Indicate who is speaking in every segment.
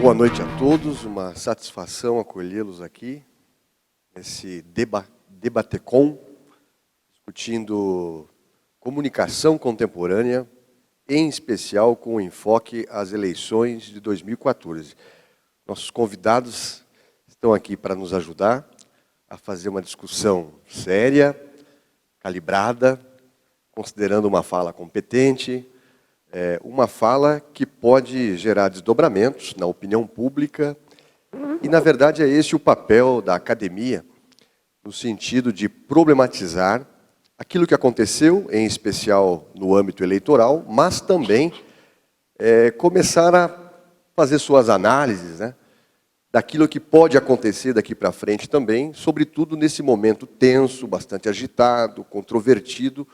Speaker 1: Boa noite a todos, uma satisfação acolhê-los aqui, nesse Debatecom, discutindo comunicação contemporânea, em especial com enfoque às eleições de 2014. Nossos convidados estão aqui para nos ajudar a fazer uma discussão séria, calibrada, considerando uma fala competente, uma fala que pode gerar desdobramentos na opinião pública, e, na verdade, é esse o papel da academia, no sentido de problematizar aquilo que aconteceu, em especial no âmbito eleitoral, mas também começar a fazer suas análises, né, daquilo que pode acontecer daqui para frente também, sobretudo nesse momento tenso, bastante agitado, controvertido,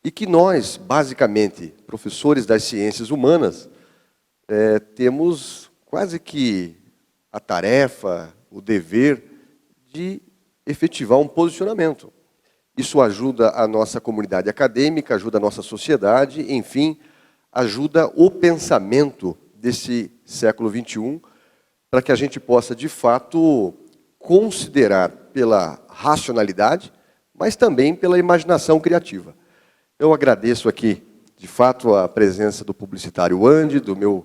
Speaker 1: e que nós, basicamente, professores das ciências humanas, temos quase que a tarefa, o dever de efetivar um posicionamento. Isso ajuda a nossa comunidade acadêmica, ajuda a nossa sociedade, enfim, ajuda o pensamento desse século XXI, para que a gente possa, de fato, considerar pela racionalidade, mas também pela imaginação criativa. Eu agradeço aqui, de fato, a presença do publicitário Andy, do meu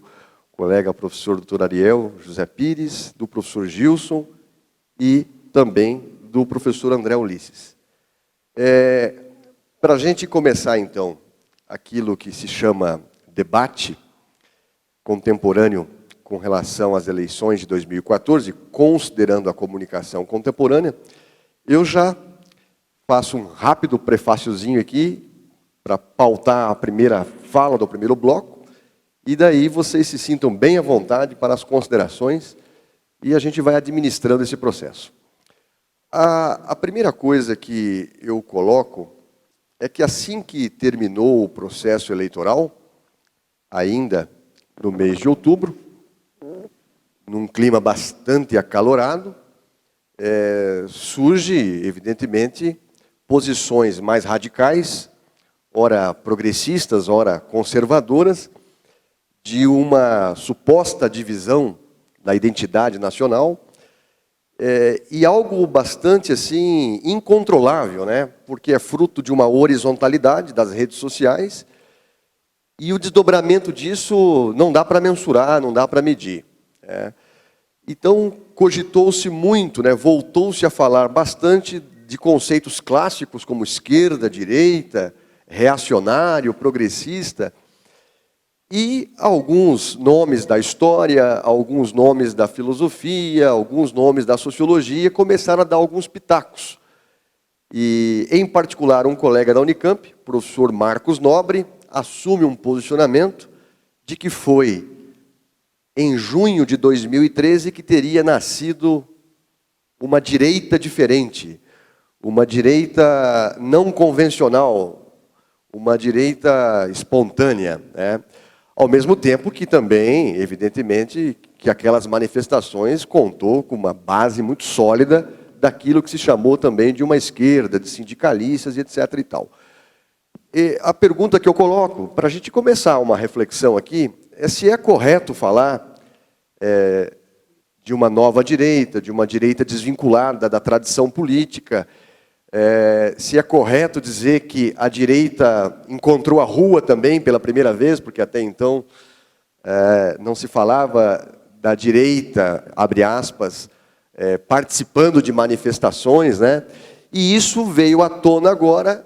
Speaker 1: colega professor Dr. Ariel José Pires, do professor Gilson e também do professor André Ulisses. Para a gente começar, então, aquilo que se chama debate contemporâneo com relação às eleições de 2014, considerando a comunicação contemporânea, eu já faço um rápido prefáciozinho aqui, para pautar a primeira fala do primeiro bloco, e daí vocês se sintam bem à vontade para as considerações, e a gente vai administrando esse processo. A primeira coisa que eu coloco é que assim que terminou o processo eleitoral, ainda no mês de outubro, num clima bastante acalorado, surge, evidentemente, posições mais radicais, ora progressistas, ora conservadoras, de uma suposta divisão da identidade nacional, e algo bastante assim incontrolável, né? Porque é fruto de uma horizontalidade das redes sociais, e o desdobramento disso não dá para mensurar, não dá para medir. Então, cogitou-se muito, né? Voltou-se a falar bastante de conceitos clássicos como esquerda, direita, reacionário, progressista, e alguns nomes da história, alguns nomes da filosofia, alguns nomes da sociologia começaram a dar alguns pitacos. E, em particular, um colega da Unicamp, o professor Marcos Nobre, assume um posicionamento de que foi em junho de 2013 que teria nascido uma direita diferente, uma direita não convencional, uma direita espontânea, né? Ao mesmo tempo que também, evidentemente, que aquelas manifestações contou com uma base muito sólida daquilo que se chamou também de uma esquerda, de sindicalistas e etc. e tal. E a pergunta que eu coloco, para a gente começar uma reflexão aqui, é se é correto falar de uma nova direita, de uma direita desvinculada da tradição política, se é correto dizer que a direita encontrou a rua também pela primeira vez, porque até então não se falava da direita, abre aspas, participando de manifestações, né? E isso veio à tona agora,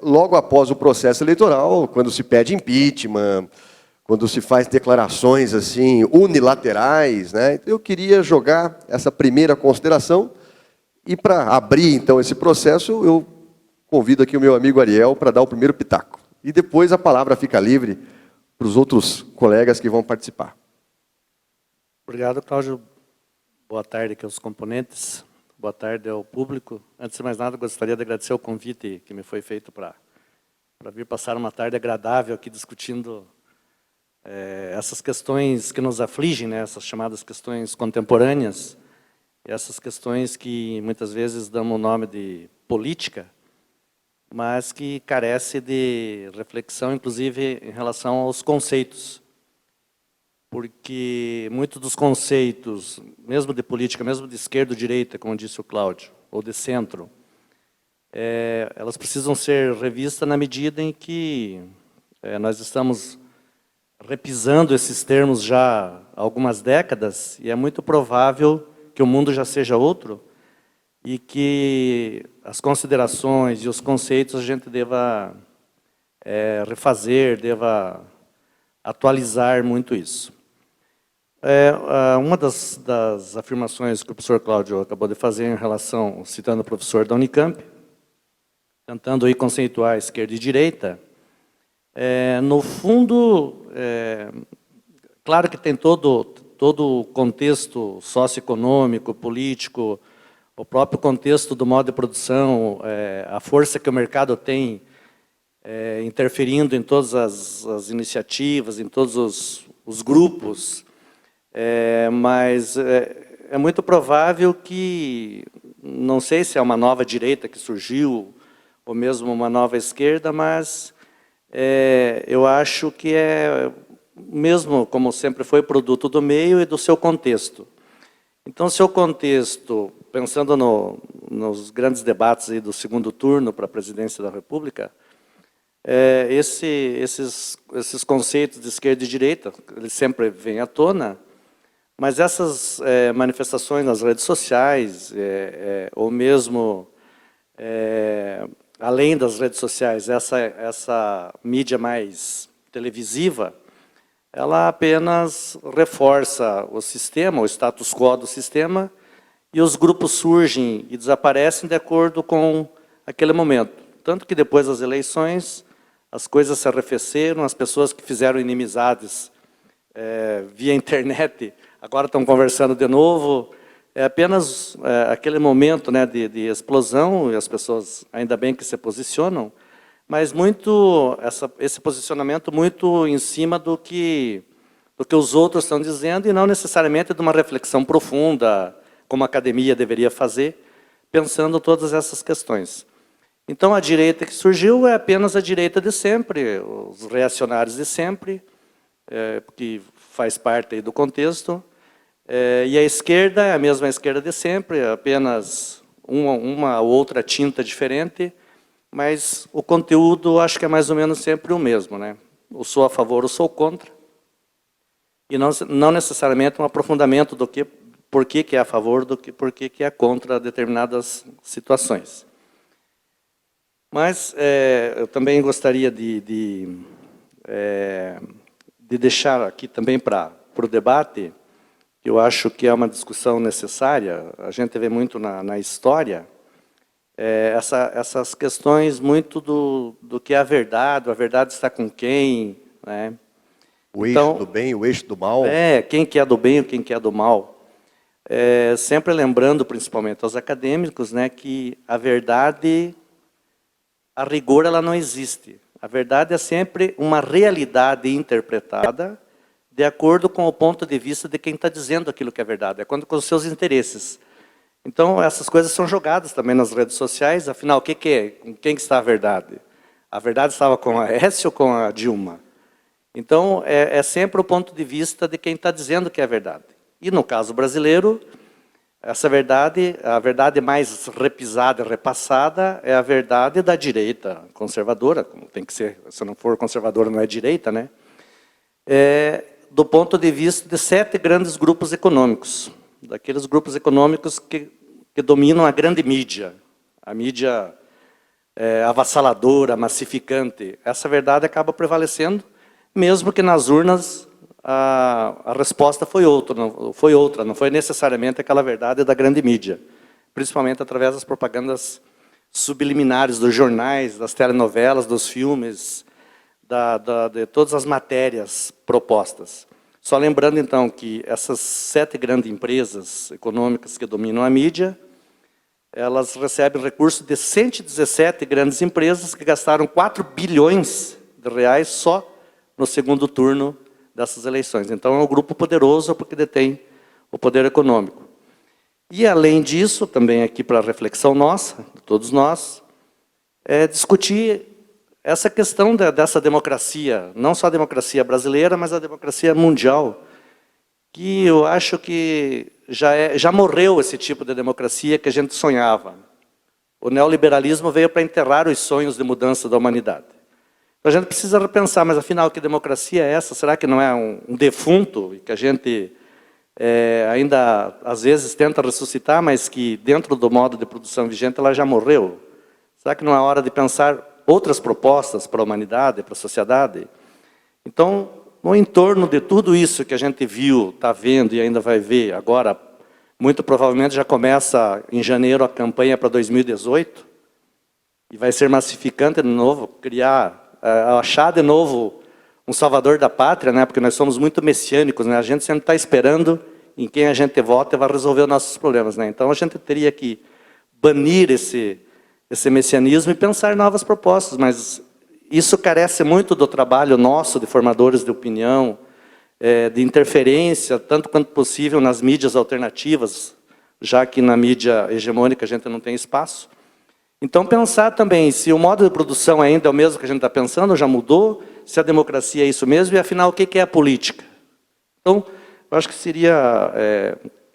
Speaker 1: logo após o processo eleitoral, quando se pede impeachment, quando se faz declarações assim unilaterais, né? Eu queria jogar essa primeira consideração. E para abrir, então, esse processo, eu convido aqui o meu amigo Ariel para dar o primeiro pitaco. E depois a palavra fica livre para os outros colegas que vão participar.
Speaker 2: Obrigado, Cláudio. Boa tarde aqui aos componentes. Boa tarde ao público. Antes de mais nada, gostaria de agradecer o convite que me foi feito para vir passar uma tarde agradável aqui discutindo essas questões que nos afligem, né, essas chamadas questões contemporâneas, essas questões que muitas vezes dão o nome de política, mas que carece de reflexão, inclusive, em relação aos conceitos. porque muitos dos conceitos, mesmo de política, mesmo de esquerda ou direita, como disse o Cláudio, ou de centro, elas precisam ser revistas na medida em que nós estamos repisando esses termos já há algumas décadas, e é muito provável que o mundo já seja outro, e que as considerações e os conceitos a gente deva refazer, deva atualizar muito isso. Uma das afirmações que o professor Cláudio acabou de fazer em relação, citando o professor da Unicamp, tentando aí conceituar a esquerda e direita, no fundo, claro que tem todo o contexto socioeconômico, político, o próprio contexto do modo de produção, a força que o mercado tem interferindo em todas as iniciativas, em todos os grupos, mas é muito provável que, não sei se é uma nova direita que surgiu, ou mesmo uma nova esquerda, mas eu acho que mesmo como sempre foi, produto do meio e do seu contexto. Então, seu contexto, pensando nos grandes debates aí do segundo turno para a presidência da República, esses conceitos de esquerda e direita, eles sempre vêm à tona, mas essas manifestações nas redes sociais, ou mesmo além das redes sociais, essa mídia mais televisiva, ela apenas reforça o sistema, o status quo do sistema, e os grupos surgem e desaparecem de acordo com aquele momento. Tanto que depois das eleições, as coisas se arrefeceram, as pessoas que fizeram inimizades via internet, agora estão conversando de novo. É apenas aquele momento, né, de explosão, e as pessoas, ainda bem que se posicionam, mas esse posicionamento muito em cima do que os outros estão dizendo, e não necessariamente de uma reflexão profunda, como a academia deveria fazer, pensando todas essas questões. Então, a direita que surgiu é apenas a direita de sempre, os reacionários de sempre, que faz parte aí do contexto, e a esquerda é a mesma esquerda de sempre, apenas uma ou outra tinta diferente, mas o conteúdo acho que é mais ou menos sempre o mesmo, né? Eu sou a favor, eu sou contra, e não necessariamente um aprofundamento do por que é a favor, do que por que é contra determinadas situações. Mas eu também gostaria de deixar aqui também para o debate, que eu acho que é uma discussão necessária. A gente vê muito na história essas questões muito do que é a verdade está com quem, né?
Speaker 1: O eixo do bem, o eixo do mal.
Speaker 2: Quem que é do bem, quem que é do mal. Sempre lembrando, principalmente aos acadêmicos, né, que a verdade, a rigor, ela não existe. A verdade é sempre uma realidade interpretada de acordo com o ponto de vista de quem está dizendo aquilo que é verdade, com os seus interesses. Então, essas coisas são jogadas também nas redes sociais. Afinal, com quem que está a verdade? A verdade estava com a Aécio ou com a Dilma? Então, é sempre o ponto de vista de quem está dizendo que é verdade. E, no caso brasileiro, essa verdade, a verdade mais repisada e repassada é a verdade da direita conservadora, como tem que ser, se não for conservadora não é direita, né? Do ponto de vista de 7 grandes grupos econômicos, daqueles grupos econômicos que dominam a grande mídia, a mídia avassaladora, massificante. Essa verdade acaba prevalecendo, mesmo que nas urnas a resposta foi outra, não foi necessariamente aquela verdade da grande mídia, principalmente através das propagandas subliminares dos jornais, das telenovelas, dos filmes, de todas as matérias propostas. Só lembrando, então, que essas 7 grandes empresas econômicas que dominam a mídia, elas recebem recursos de 117 grandes empresas que gastaram 4 bilhões de reais só no segundo turno dessas eleições. Então, é um grupo poderoso porque detém o poder econômico. E, além disso, também aqui para a reflexão nossa, de todos nós, discutir essa questão dessa democracia, não só a democracia brasileira, mas a democracia mundial. que eu acho que já morreu esse tipo de democracia que a gente sonhava. O neoliberalismo veio para enterrar os sonhos de mudança da humanidade. Então a gente precisa repensar, mas afinal, que democracia é essa? Será que não é um defunto e que a gente ainda, às vezes, tenta ressuscitar, mas que dentro do modo de produção vigente ela já morreu? Será que não é hora de pensar outras propostas para a humanidade, para a sociedade? Então, no entorno de tudo isso que a gente viu, está vendo e ainda vai ver agora, muito provavelmente já começa em janeiro a campanha para 2018, e vai ser massificante de novo, achar de novo um salvador da pátria, né? Porque nós somos muito messiânicos, né? A gente sempre está esperando em quem a gente vota e vai resolver os nossos problemas, né? Então a gente teria que banir esse messianismo e pensar em novas propostas, mas isso carece muito do trabalho nosso de formadores de opinião, de interferência, tanto quanto possível, nas mídias alternativas, já que na mídia hegemônica a gente não tem espaço. Então, pensar também se o modo de produção ainda é o mesmo que a gente está pensando, já mudou, se a democracia é isso mesmo, e afinal, o que é a política? Então, eu acho que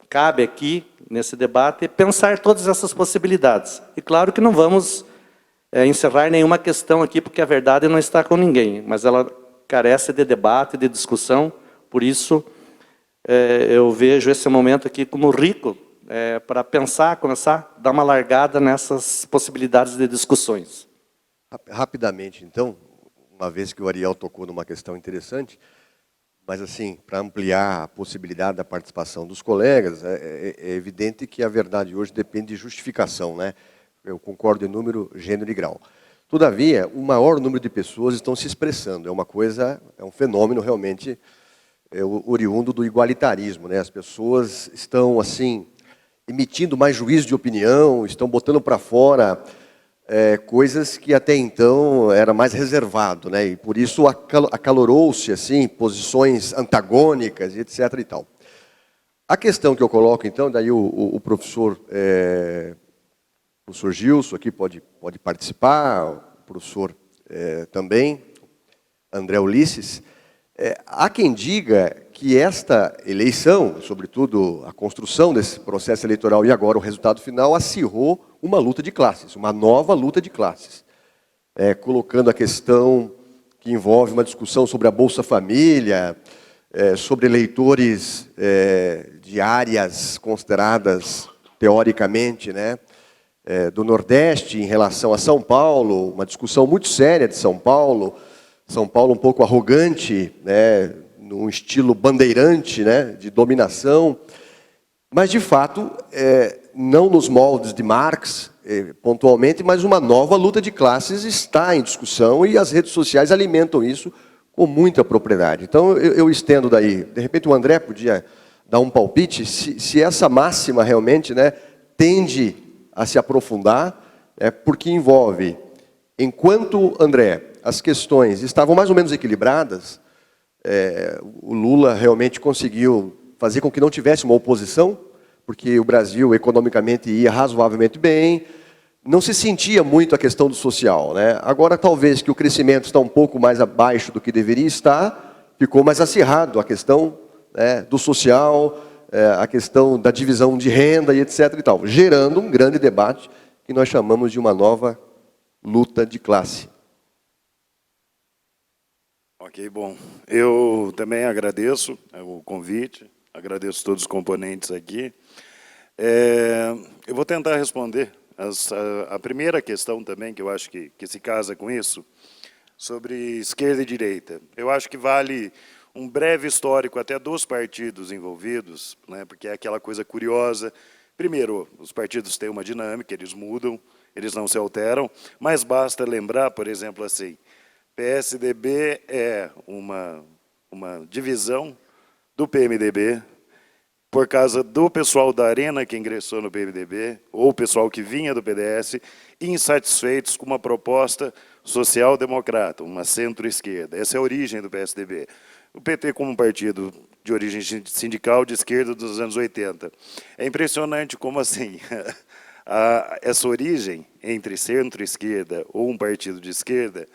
Speaker 2: cabe aqui, nesse debate, pensar todas essas possibilidades. E claro que não vamos encerrar nenhuma questão aqui, porque a verdade não está com ninguém, mas ela carece de debate, de discussão. Por isso, eu vejo esse momento aqui como rico para pensar, começar a dar uma largada nessas possibilidades de discussões.
Speaker 1: Rapidamente, então, uma vez que o Ariel tocou numa questão interessante, mas assim, para ampliar a possibilidade da participação dos colegas, é evidente que a verdade hoje depende de justificação, né? Eu concordo em número, gênero e grau. Todavia, o maior número de pessoas estão se expressando. É um fenômeno realmente oriundo do igualitarismo, né? As pessoas estão assim emitindo mais juízo de opinião, estão botando para fora coisas que até então era mais reservado, né? E por isso acalorou-se assim posições antagônicas, etc. e tal. A questão que eu coloco então, daí o professor Gilson aqui pode participar, o professor também, André Ulisses. Há quem diga que esta eleição, sobretudo a construção desse processo eleitoral e agora o resultado final, acirrou uma luta de classes, uma nova luta de classes. Colocando a questão que envolve uma discussão sobre a Bolsa Família, sobre eleitores de áreas consideradas teoricamente, né, do Nordeste em relação a São Paulo, uma discussão muito séria de São Paulo um pouco arrogante, né, num estilo bandeirante, né, de dominação, mas de fato, não nos moldes de Marx, pontualmente, mas uma nova luta de classes está em discussão e as redes sociais alimentam isso com muita propriedade. Então eu estendo daí, de repente o André podia dar um palpite, se essa máxima realmente, né, tende a se aprofundar, porque envolve, enquanto, André, as questões estavam mais ou menos equilibradas, o Lula realmente conseguiu fazer com que não tivesse uma oposição, porque o Brasil economicamente ia razoavelmente bem, não se sentia muito a questão do social, né? Agora, talvez que o crescimento está um pouco mais abaixo do que deveria estar, ficou mais acirrado a questão, né, do social, a questão da divisão de renda e etc. e tal, gerando um grande debate que nós chamamos de uma nova luta de classe.
Speaker 3: Ok, bom. Eu também agradeço o convite, agradeço todos os componentes aqui. Eu vou tentar responder a primeira questão também, que eu acho que se casa com isso, sobre esquerda e direita. Eu acho que vale um breve histórico até dos partidos envolvidos, né, porque é aquela coisa curiosa. Primeiro, os partidos têm uma dinâmica, eles mudam, eles não se alteram, mas basta lembrar, por exemplo, assim, PSDB é uma divisão do PMDB, por causa do pessoal da Arena que ingressou no PMDB, ou o pessoal que vinha do PDS, insatisfeitos com uma proposta social-democrata, uma centro-esquerda. Essa é a origem do PSDB. O PT como um partido de origem sindical de esquerda dos anos 80. É impressionante como, assim, essa origem entre centro-esquerda ou um partido de esquerda,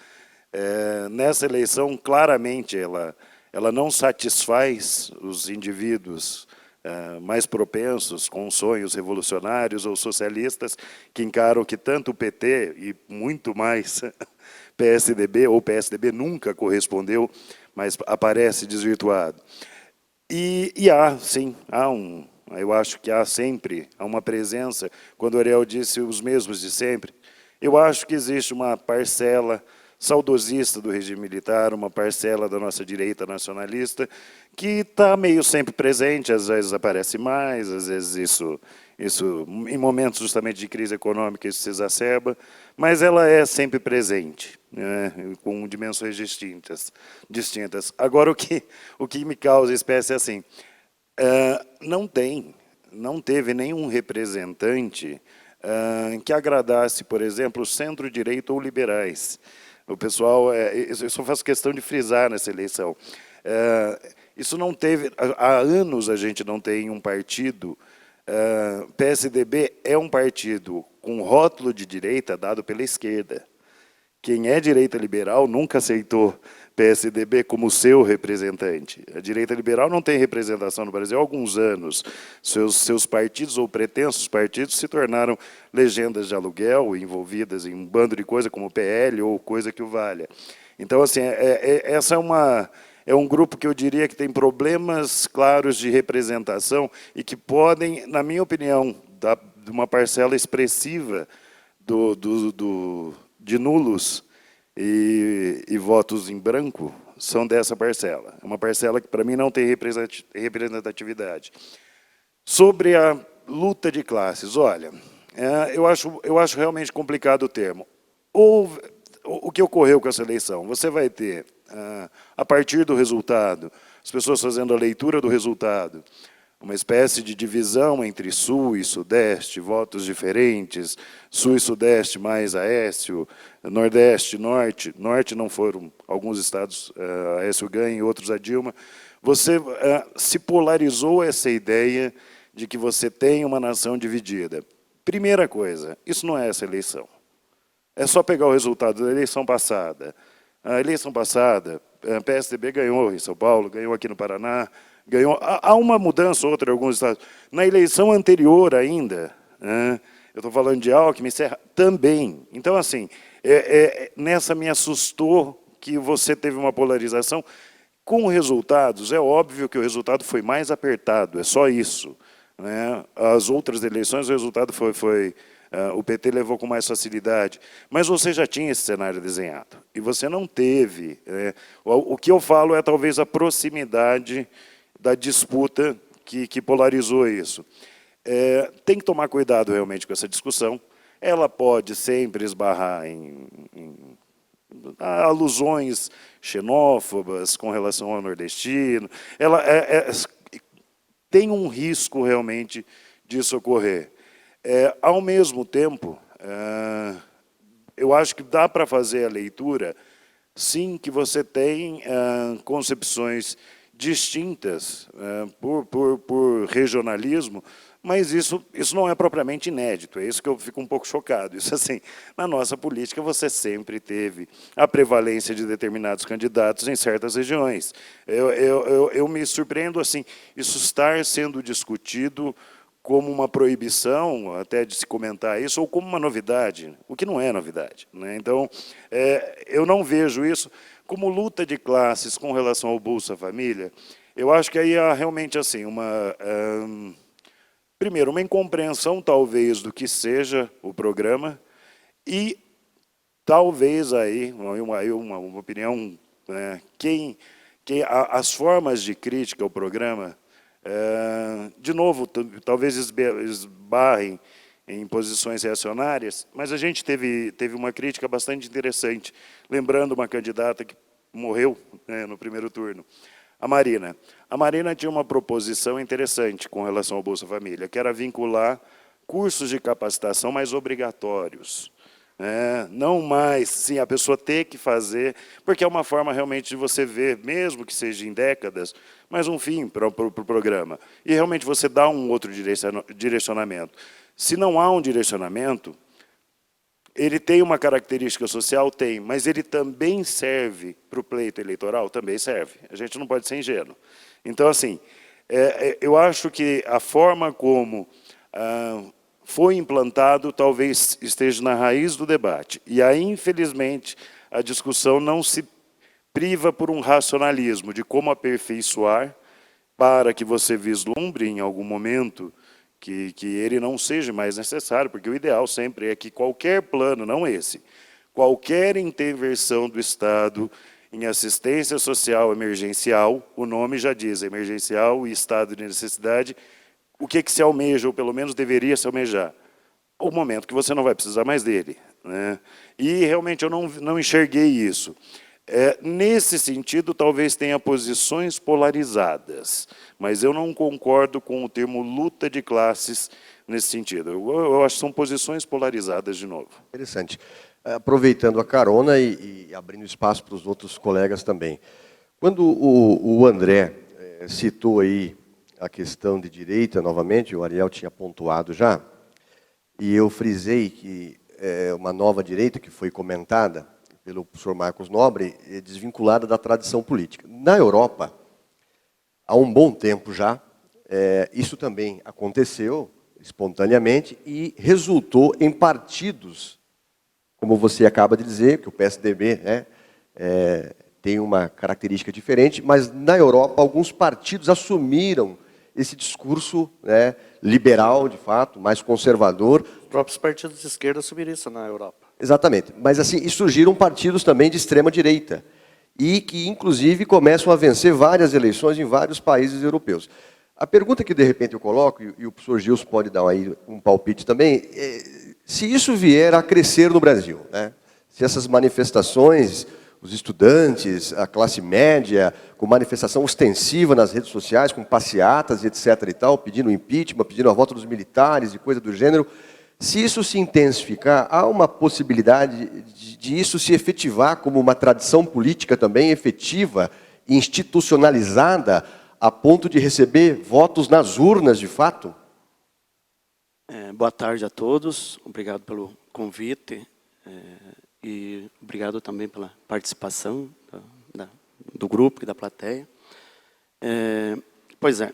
Speaker 3: nessa eleição, claramente, ela não satisfaz os indivíduos mais propensos, com sonhos revolucionários ou socialistas, que encaram que tanto o PT e muito mais PSDB, ou PSDB nunca correspondeu, mas aparece desvirtuado. E há, sim, eu acho que há sempre uma presença, quando o Ariel disse os mesmos de sempre, eu acho que existe uma parcela saudosista do regime militar, uma parcela da nossa direita nacionalista, que está meio sempre presente, às vezes aparece mais, às vezes isso em momentos justamente de crise econômica, isso se exacerba, mas ela é sempre presente, né, com dimensões distintas. Agora, o que me causa espécie é assim, não teve nenhum representante que agradasse, por exemplo, o centro-direita ou liberais. O pessoal, eu só faço questão de frisar nessa eleição. Isso não teve, há anos a gente não tem um partido, PSDB é um partido com rótulo de direita dado pela esquerda. Quem é direita liberal nunca aceitou PSDB como seu representante. A direita liberal não tem representação no Brasil há alguns anos. Seus partidos ou pretensos partidos se tornaram legendas de aluguel, envolvidas em um bando de coisa como o PL ou coisa que o valha. Então, assim, essa é um grupo que eu diria que tem problemas claros de representação e que podem, na minha opinião, de uma parcela expressiva de nulos e votos em branco são dessa parcela. É uma parcela que, para mim, não tem representatividade. Sobre a luta de classes, olha, eu acho realmente complicado o termo. O que ocorreu com essa eleição? Você vai ter, a partir do resultado, as pessoas fazendo a leitura do resultado, uma espécie de divisão entre Sul e Sudeste, votos diferentes, Sul e Sudeste mais Aécio, Nordeste, Norte. Norte não foram alguns estados, Aécio ganha e outros a Dilma. Você se polarizou essa ideia de que você tem uma nação dividida. Primeira coisa, isso não é essa eleição. É só pegar o resultado da eleição passada. A eleição passada, a PSDB ganhou em São Paulo, ganhou aqui no Paraná, ganhou. Há uma mudança ou outra em alguns estados. Na eleição anterior ainda, eu estou falando de Alckmin, Serra, também. Então, assim, nessa me assustou que você teve uma polarização. Com resultados, é óbvio que o resultado foi mais apertado, é só isso. Né? As outras eleições, o resultado foi o PT levou com mais facilidade. Mas você já tinha esse cenário desenhado. E você não teve. O que eu falo é talvez a proximidade da disputa que polarizou isso. Tem que tomar cuidado realmente com essa discussão. Ela pode sempre esbarrar em alusões xenófobas com relação ao nordestino. Ela tem um risco realmente disso ocorrer. Ao mesmo tempo, eu acho que dá para fazer a leitura, sim, que você tem concepções distintas por regionalismo, mas isso não é propriamente inédito, é isso que eu fico um pouco chocado. Isso, assim, na nossa política você sempre teve a prevalência de determinados candidatos em certas regiões. Eu me surpreendo, assim, isso estar sendo discutido como uma proibição, até de se comentar isso, ou como uma novidade, o que não é novidade. Né? Então, eu não vejo isso como luta de classes com relação ao Bolsa Família. Eu acho que aí há realmente assim, primeiro, uma incompreensão, talvez, do que seja o programa, e talvez aí, uma opinião, as formas de crítica ao programa, de novo, talvez esbarrem em posições reacionárias, mas a gente teve uma crítica bastante interessante, lembrando uma candidata que morreu no primeiro turno, a Marina. A Marina tinha uma proposição interessante com relação ao Bolsa Família, que era vincular cursos de capacitação mais obrigatórios. Não mais, sim, a pessoa ter que fazer, porque é uma forma realmente de você ver, mesmo que seja em décadas, mas um fim para o programa. E realmente você dá um outro direcionamento. Se não há um direcionamento, ele tem uma característica social? Tem, mas ele também serve para o pleito eleitoral? Também serve. A gente não pode ser ingênuo. Então, assim, eu acho que a forma como foi implantado talvez esteja na raiz do debate. E aí, infelizmente, a discussão não se priva por um racionalismo de como aperfeiçoar para que você vislumbre em algum momento que ele não seja mais necessário, porque o ideal sempre é que qualquer plano, não esse, qualquer intervenção do Estado em assistência social emergencial, o nome já diz, emergencial e estado de necessidade, o que se almeja, ou pelo menos deveria se almejar? O momento que você não vai precisar mais dele, né? E realmente eu não enxerguei isso. Nesse sentido, talvez tenha posições polarizadas, mas eu não concordo com o termo luta de classes nesse sentido. Eu acho que são posições polarizadas de novo.
Speaker 1: Interessante. Aproveitando a carona e abrindo espaço para os outros colegas também. Quando o André citou aí a questão de direita, novamente, o Ariel tinha pontuado já, e eu frisei que uma nova direita que foi comentada pelo professor Marcos Nobre, é desvinculada da tradição política. Na Europa, há um bom tempo já, isso também aconteceu espontaneamente e resultou em partidos, como você acaba de dizer, que o PSDB tem uma característica diferente, mas na Europa alguns partidos assumiram esse discurso liberal, de fato, mais conservador.
Speaker 2: Os próprios partidos de esquerda assumiram isso na Europa.
Speaker 1: Exatamente. Mas assim, e surgiram partidos também de extrema-direita, e que, inclusive, começam a vencer várias eleições em vários países europeus. A pergunta que, de repente, eu coloco, e o professor Gilson pode dar aí um palpite também, se isso vier a crescer no Brasil, né? Se essas manifestações, os estudantes, a classe média, com manifestação ostensiva nas redes sociais, com passeatas e etc. e tal, pedindo impeachment, pedindo a volta dos militares e coisa do gênero, se isso se intensificar, há uma possibilidade de isso se efetivar como uma tradição política também efetiva e institucionalizada a ponto de receber votos nas urnas, de fato?
Speaker 4: Boa tarde a todos, obrigado pelo convite e obrigado também pela participação do grupo e da plateia. Pois é,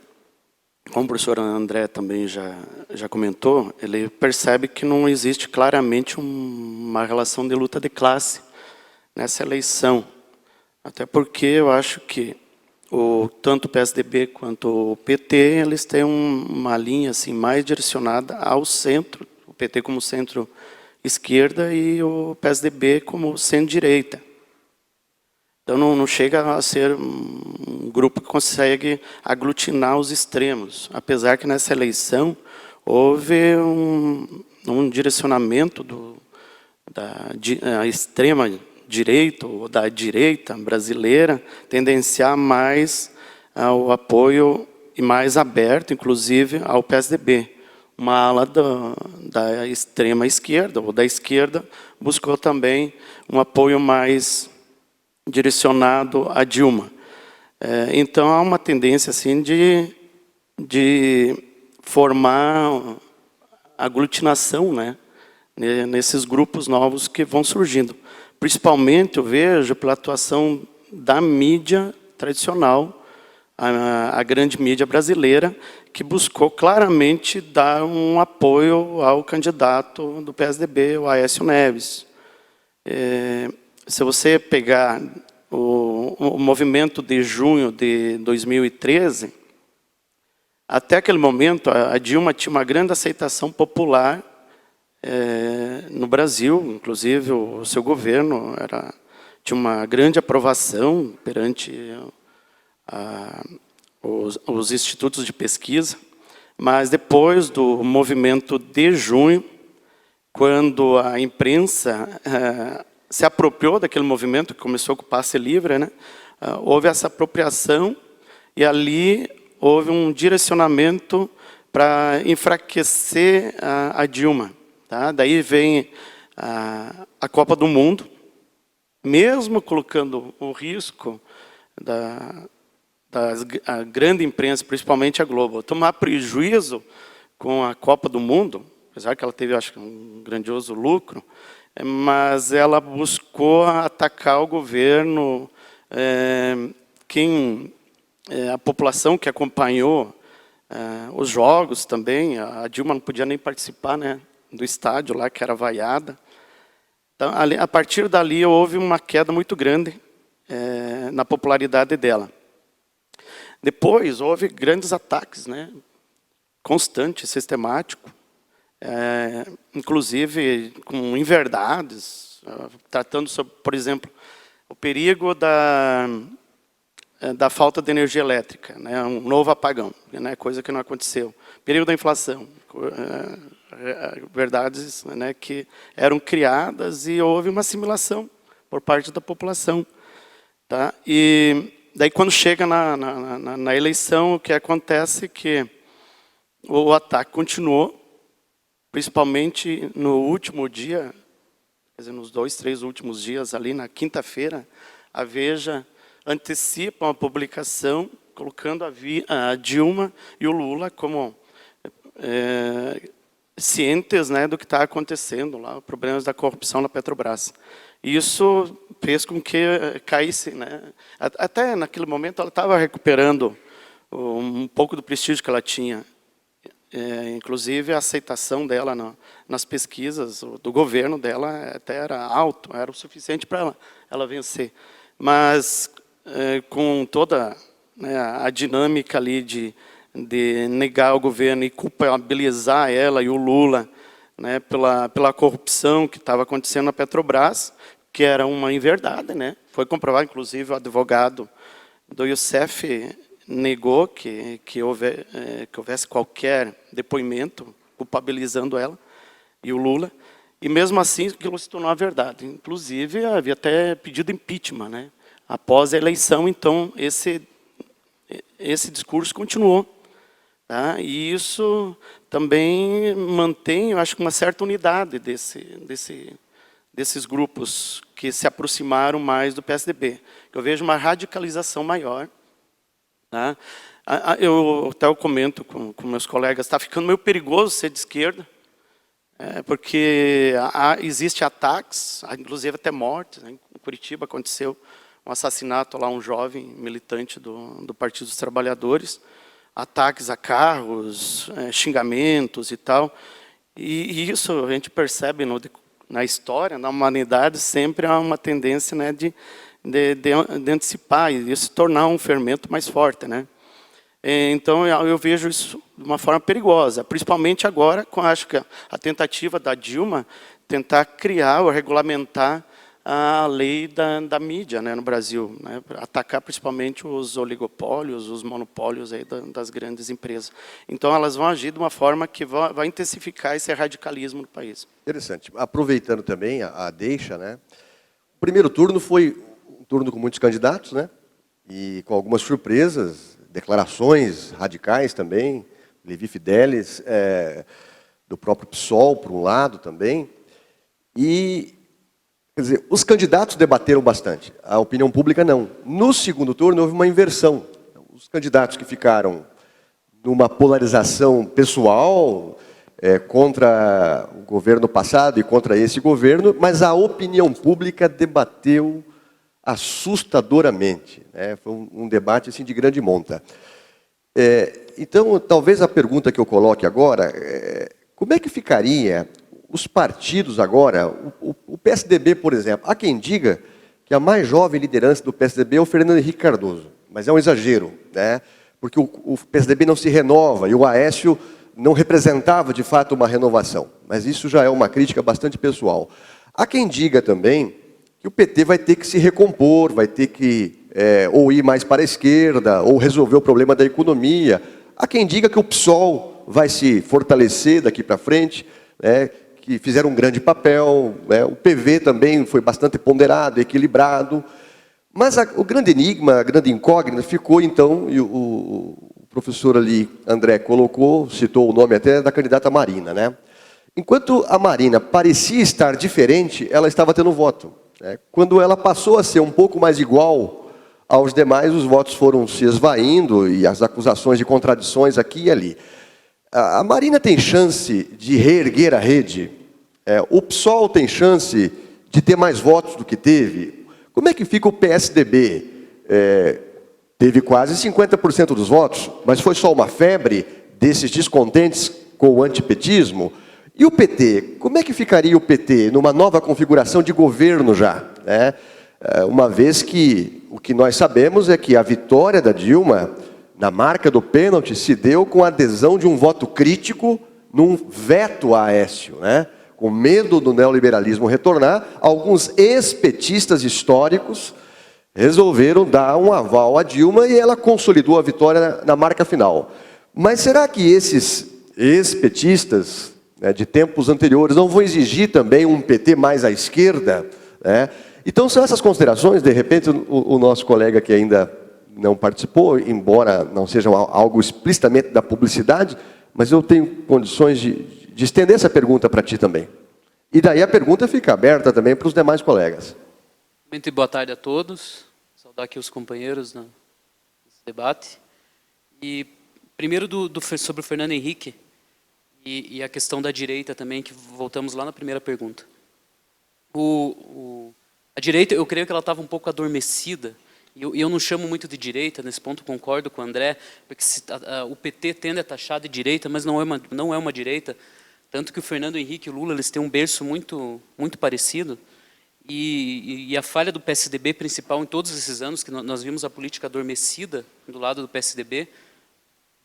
Speaker 4: como o professor André também já comentou, ele percebe que não existe claramente uma relação de luta de classe nessa eleição. Até porque eu acho que tanto o PSDB quanto o PT, eles têm uma linha assim, mais direcionada ao centro, o PT como centro-esquerda e o PSDB como centro-direita. Então não chega a ser um grupo que consegue aglutinar os extremos, apesar que nessa eleição houve um direcionamento da extrema direita ou da direita brasileira tendenciar mais ao apoio e mais aberto, inclusive, ao PSDB. Uma ala da extrema esquerda ou da esquerda buscou também um apoio mais direcionado a Dilma. Então, há uma tendência assim, de formar aglutinação, né, nesses grupos novos que vão surgindo. Principalmente, eu vejo, pela atuação da mídia tradicional, a grande mídia brasileira, que buscou claramente dar um apoio ao candidato do PSDB, o Aécio Neves. Se você pegar o movimento de junho de 2013, até aquele momento a Dilma tinha uma grande aceitação popular no Brasil, inclusive o seu governo tinha uma grande aprovação perante os institutos de pesquisa, mas depois do movimento de junho, quando a imprensa se apropriou daquele movimento que começou com o passe livre, né? Houve essa apropriação e ali houve um direcionamento para enfraquecer a Dilma. Tá? Daí vem a Copa do Mundo, mesmo colocando o risco da grande imprensa, principalmente a Globo, tomar prejuízo com a Copa do Mundo, apesar que ela teve, acho que, um grandioso lucro, mas ela buscou atacar o governo, a população que acompanhou os jogos também. A Dilma não podia nem participar, né, do estádio lá, que era vaiada. Então, a partir dali, houve uma queda muito grande na popularidade dela. Depois, houve grandes ataques, né, constante, sistemático, inclusive com inverdades, tratando sobre, por exemplo, o perigo da falta de energia elétrica, né, um novo apagão, né, coisa que não aconteceu. Perigo da inflação, verdades, né, que eram criadas e houve uma assimilação por parte da população. Tá? E daí, quando chega na eleição, o que acontece é que o ataque continuou, principalmente no último dia, quer dizer, nos 2, 3 últimos dias, ali na quinta-feira, a Veja antecipa uma publicação colocando a Dilma e o Lula como cientes, né, do que está acontecendo lá, problemas da corrupção na Petrobras. Isso fez com que caísse, né? Até naquele momento ela estava recuperando um pouco do prestígio que ela tinha. Inclusive a aceitação dela nas pesquisas do governo dela até era alto, era o suficiente para ela vencer. Mas com toda, né, a dinâmica ali de negar o governo e culpabilizar ela e o Lula, né, pela corrupção que estava acontecendo na Petrobras, que era uma inverdade, né? Foi comprovado, inclusive, o advogado do Youssef negou que houvesse qualquer depoimento culpabilizando ela e o Lula, e mesmo assim aquilo se tornou a verdade. Inclusive, havia até pedido impeachment, né? Após a eleição, então, esse discurso continuou. Tá? E isso também mantém, eu acho, uma certa unidade desses grupos que se aproximaram mais do PSDB. Eu vejo uma radicalização maior. Tá? Eu até comento com meus colegas, está ficando meio perigoso ser de esquerda, porque existem ataques, inclusive até mortes. Né? Em Curitiba aconteceu um assassinato lá, um jovem militante do Partido dos Trabalhadores, ataques a carros, xingamentos e tal. E isso a gente percebe na história, na humanidade, sempre há uma tendência, né, de antecipar e se tornar um fermento mais forte. Né? Então, eu vejo isso de uma forma perigosa, principalmente agora, com acho que a tentativa da Dilma tentar criar ou regulamentar a lei da mídia, né, no Brasil, né, atacar principalmente os oligopólios, os monopólios aí das grandes empresas. Então, elas vão agir de uma forma que vai intensificar esse radicalismo no país.
Speaker 1: Interessante. Aproveitando também a deixa, né? O primeiro turno foi um turno com muitos candidatos, né? E com algumas surpresas, declarações radicais também, Levi Fidelis, do próprio PSOL, por um lado também. E, quer dizer, os candidatos debateram bastante, a opinião pública não. No segundo turno houve uma inversão. Os candidatos que ficaram numa polarização pessoal contra o governo passado e contra esse governo, mas a opinião pública debateu assustadoramente. Né? Foi um debate assim, de grande monta. Então, talvez a pergunta que eu coloque agora como é que ficaria os partidos agora, o PSDB, por exemplo. Há quem diga que a mais jovem liderança do PSDB é o Fernando Henrique Cardoso, mas é um exagero, né? Porque o PSDB não se renova e o Aécio não representava, de fato, uma renovação. Mas isso já é uma crítica bastante pessoal. Há quem diga também que o PT vai ter que se recompor, vai ter que ou ir mais para a esquerda, ou resolver o problema da economia. Há quem diga que o PSOL vai se fortalecer daqui para frente, que fizeram um grande papel, o PV também foi bastante ponderado, equilibrado. Mas o grande enigma, a grande incógnita ficou, então, e o professor ali, André, citou o nome até da candidata Marina. Né? Enquanto a Marina parecia estar diferente, ela estava tendo voto. Quando ela passou a ser um pouco mais igual aos demais, os votos foram se esvaindo e as acusações de contradições aqui e ali. A Marina tem chance de reerguer a rede? O PSOL tem chance de ter mais votos do que teve? Como é que fica o PSDB? Teve quase 50% dos votos, mas foi só uma febre desses descontentes com o antipetismo? E o PT? Como é que ficaria o PT numa nova configuração de governo já? Uma vez que o que nós sabemos é que a vitória da Dilma, na marca do pênalti, se deu com a adesão de um voto crítico num veto a Aécio, Com medo do neoliberalismo retornar, alguns ex-petistas históricos resolveram dar um aval à Dilma e ela consolidou a vitória na marca final. Mas será que esses ex-petistas de tempos anteriores não vão exigir também um PT mais à esquerda? Então são essas considerações, de repente o nosso colega que ainda não participou, embora não seja algo explicitamente da publicidade, mas eu tenho condições de estender essa pergunta para ti também. E daí a pergunta fica aberta também para os demais colegas.
Speaker 5: Muito boa tarde a todos. Saudar aqui os companheiros nesse debate. E primeiro sobre o Fernando Henrique e a questão da direita também, que voltamos lá na primeira pergunta. A direita, eu creio que ela estava um pouco adormecida. E eu não chamo muito de direita, nesse ponto concordo com o André, porque o PT tende a taxar de direita, mas não é uma direita. Tanto que o Fernando Henrique e o Lula eles têm um berço muito, muito parecido. E a falha do PSDB principal em todos esses anos, que nós vimos a política adormecida do lado do PSDB,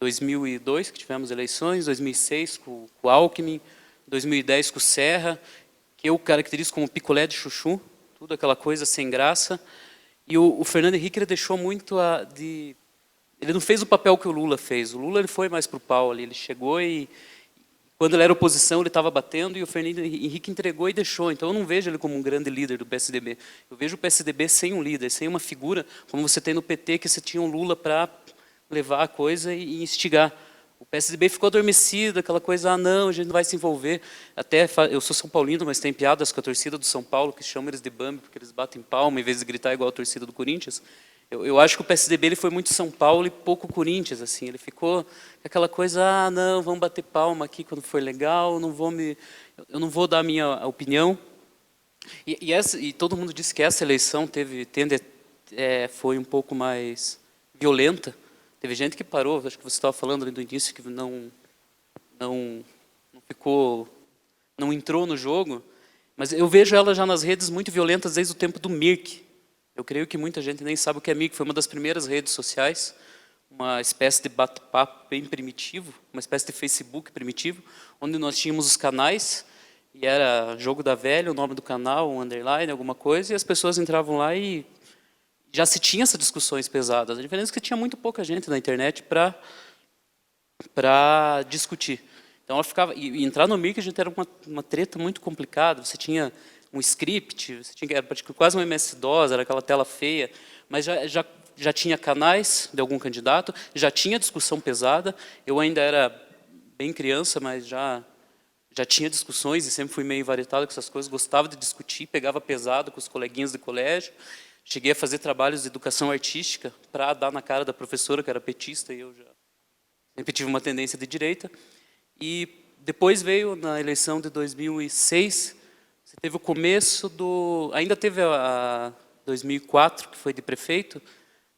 Speaker 5: 2002, que tivemos eleições, 2006 com o Alckmin, 2010 com o Serra, que eu caracterizo como picolé de chuchu, tudo aquela coisa sem graça. E o Fernando Henrique ele deixou muito ele não fez o papel que o Lula fez. O Lula ele foi mais para o pau ali, ele chegou e quando ele era oposição ele estava batendo e o Fernando Henrique entregou e deixou. Então eu não vejo ele como um grande líder do PSDB. Eu vejo o PSDB sem um líder, sem uma figura, como você tem no PT, que você tinha um Lula para levar a coisa e instigar. O PSDB ficou adormecido, aquela coisa, não, a gente não vai se envolver. Até, eu sou São Paulino, mas tem piadas com a torcida do São Paulo, que chamam eles de Bambi, porque eles batem palma, em vez de gritar igual a torcida do Corinthians. Eu acho que o PSDB ele foi muito São Paulo e pouco Corinthians, assim. Ele ficou com aquela coisa, não, vamos bater palma aqui quando for legal, eu não vou dar a minha opinião. E todo mundo disse que essa eleição foi um pouco mais violenta. Teve gente que parou, acho que você estava falando ali do início, que não entrou no jogo, mas eu vejo ela já nas redes muito violentas desde o tempo do Mirk. Eu creio que muita gente nem sabe o que é Mirk, foi uma das primeiras redes sociais, uma espécie de bate-papo bem primitivo, uma espécie de Facebook primitivo, onde nós tínhamos os canais, e era Jogo da Velha, o nome do canal, um underline, alguma coisa, e as pessoas entravam lá e já se tinha essas discussões pesadas. A diferença é que tinha muito pouca gente na internet para discutir. Então, ela ficava, e entrar no Mirk, a gente era uma treta muito complicada. Você tinha um script, era quase um MS-DOS, era aquela tela feia, mas já tinha canais de algum candidato, já tinha discussão pesada. Eu ainda era bem criança, mas já tinha discussões e sempre fui meio varetado com essas coisas, gostava de discutir, pegava pesado com os coleguinhas de colégio. Cheguei a fazer trabalhos de educação artística para dar na cara da professora, que era petista, e eu já sempre tive uma tendência de direita. E depois veio, na eleição de 2006, você teve o começo ainda teve a 2004, que foi de prefeito,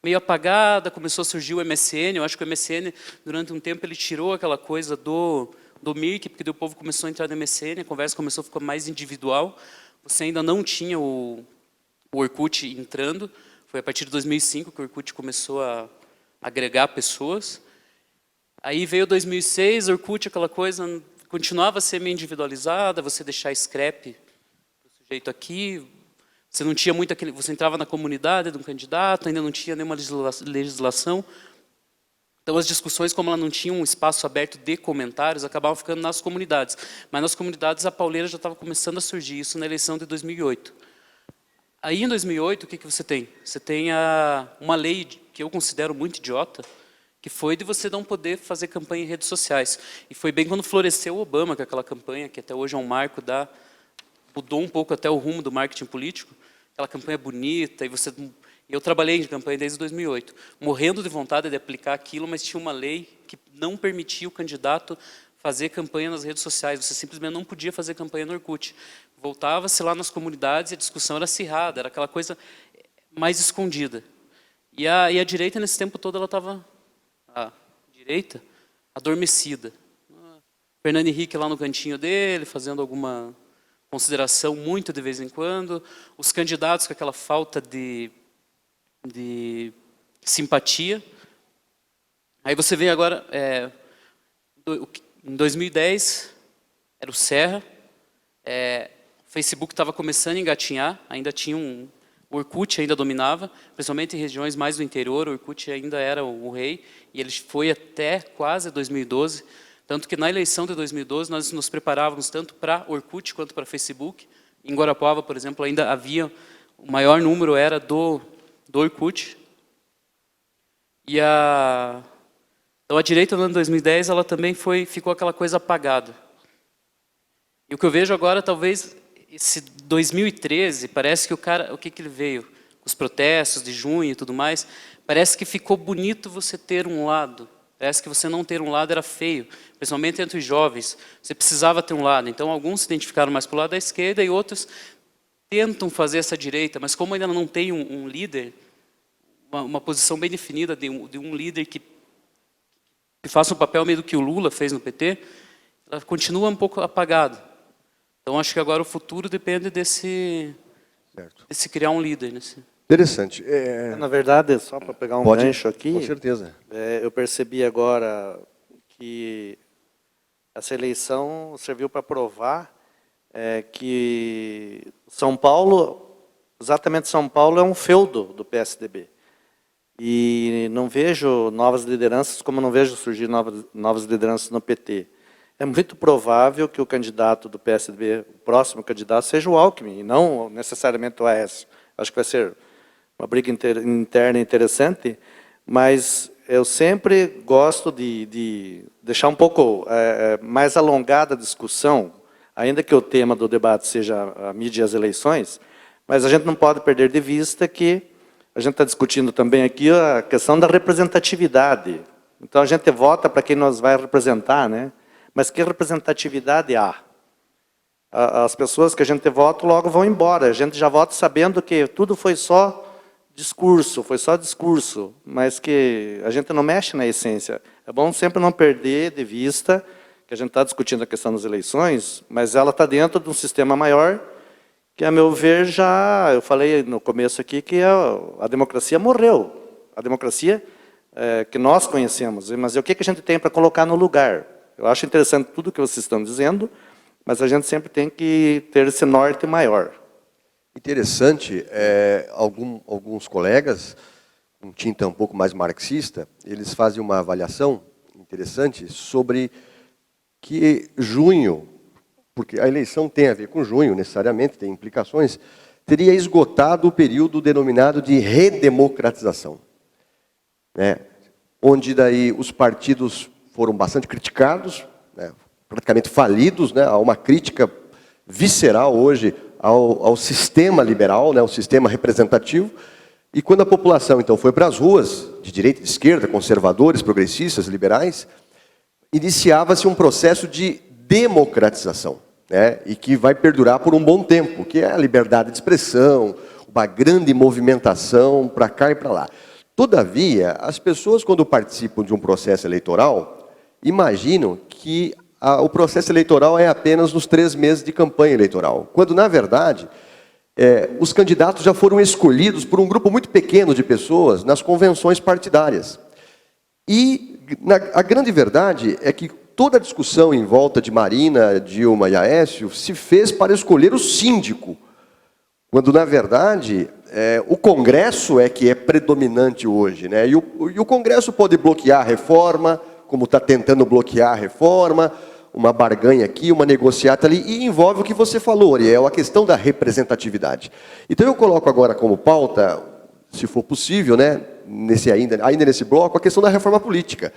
Speaker 5: meio apagada, começou a surgir o MSN. Eu acho que o MSN, durante um tempo, ele tirou aquela coisa do Mirk, porque o povo começou a entrar no MSN, a conversa começou a ficar mais individual. Você ainda não tinha o Orkut entrando, foi a partir de 2005 que o Orkut começou a agregar pessoas. Aí veio 2006, Orkut, aquela coisa, continuava a ser meio individualizada, você deixar scrap do sujeito aqui, você não tinha muito você entrava na comunidade de um candidato, ainda não tinha nenhuma legislação. Então as discussões, como ela não tinha um espaço aberto de comentários, acabavam ficando nas comunidades. Mas nas comunidades a pauleira já estava começando a surgir, isso na eleição de 2008. Aí, em 2008, o que você tem? Você tem uma lei que eu considero muito idiota, que foi de você não poder fazer campanha em redes sociais. E foi bem quando floresceu o Obama, com aquela campanha, que até hoje é um marco, mudou um pouco até o rumo do marketing político, aquela campanha bonita, e você E eu trabalhei em campanha desde 2008, morrendo de vontade de aplicar aquilo, mas tinha uma lei que não permitia o candidato fazer campanha nas redes sociais. Você simplesmente não podia fazer campanha no Orkut. Voltava-se lá nas comunidades e a discussão era acirrada, era aquela coisa mais escondida. E a direita, nesse tempo todo, ela estava, a direita, adormecida. Fernando Henrique lá no cantinho dele, fazendo alguma consideração muito de vez em quando. Os candidatos com aquela falta de simpatia. Aí você vê agora, em 2010, era o Serra, o Facebook estava começando a engatinhar, ainda tinha o Orkut ainda dominava, principalmente em regiões mais do interior, o Orkut ainda era o rei, e ele foi até quase 2012, tanto que na eleição de 2012 nós nos preparávamos tanto para Orkut quanto para Facebook. Em Guarapuava, por exemplo, ainda havia, o maior número era do Orkut. Então a direita no ano 2010 ela também ficou aquela coisa apagada. E o que eu vejo agora, talvez, esse 2013, parece que o que ele veio? Os protestos de junho e tudo mais, parece que ficou bonito você ter um lado. Parece que você não ter um lado era feio, principalmente entre os jovens. Você precisava ter um lado. Então, alguns se identificaram mais para o lado da esquerda e outros tentam fazer essa direita. Mas como ainda não tem um líder, uma posição bem definida de um líder que faça um papel meio do que o Lula fez no PT, ela continua um pouco apagada. Então, acho que agora o futuro depende desse criar um líder.
Speaker 1: Interessante.
Speaker 2: Na verdade, só para pegar um gancho aqui,
Speaker 1: com certeza.
Speaker 2: Eu percebi agora que essa eleição serviu para provar que São Paulo, exatamente São Paulo, é um feudo do PSDB. E não vejo novas lideranças, como não vejo surgir novas lideranças no PT. É muito provável que o candidato do PSDB, o próximo candidato, seja o Alckmin, e não necessariamente o Aécio. Acho que vai ser uma briga interna interessante, mas eu sempre gosto de deixar um pouco mais alongada a discussão, ainda que o tema do debate seja a mídia e as eleições, mas a gente não pode perder de vista que a gente está discutindo também aqui a questão da representatividade. Então, a gente vota para quem nós vai representar, né? Mas que representatividade há? As pessoas que a gente vota logo vão embora. A gente já vota sabendo que tudo foi só discurso, mas que a gente não mexe na essência. É bom sempre não perder de vista que a gente está discutindo a questão das eleições, mas ela está dentro de um sistema maior que, a meu ver, eu falei no começo aqui que a democracia morreu. A democracia que nós conhecemos, mas o que a gente tem para colocar no lugar? Eu acho interessante tudo o que vocês estão dizendo, mas a gente sempre tem que ter esse norte maior.
Speaker 1: Interessante, alguns colegas, com tinta um pouco mais marxista, eles fazem uma avaliação interessante sobre que junho, porque a eleição tem a ver com junho, necessariamente, tem implicações, teria esgotado o período denominado de redemocratização, né? Onde daí os partidos foram bastante criticados, né? Praticamente falidos, né? Há uma crítica visceral hoje ao sistema liberal, né? O sistema representativo. E quando a população, então, foi para as ruas, de direita e de esquerda, conservadores, progressistas, liberais, iniciava-se um processo de democratização, né? E que vai perdurar por um bom tempo, que é a liberdade de expressão, uma grande movimentação para cá e para lá. Todavia, as pessoas, quando participam de um processo eleitoral, imaginam que o processo eleitoral é apenas nos 3 meses de campanha eleitoral, quando, na verdade, os candidatos já foram escolhidos por um grupo muito pequeno de pessoas nas convenções partidárias. E a grande verdade é que toda a discussão em volta de Marina, Dilma e Aécio se fez para escolher o síndico, quando, na verdade, o Congresso é que é predominante hoje, né? E o Congresso pode bloquear a reforma, como está tentando bloquear a reforma, uma barganha aqui, uma negociata ali, e envolve o que você falou, Ariel, a questão da representatividade. Então eu coloco agora como pauta, se for possível, né, ainda nesse bloco, a questão da reforma política.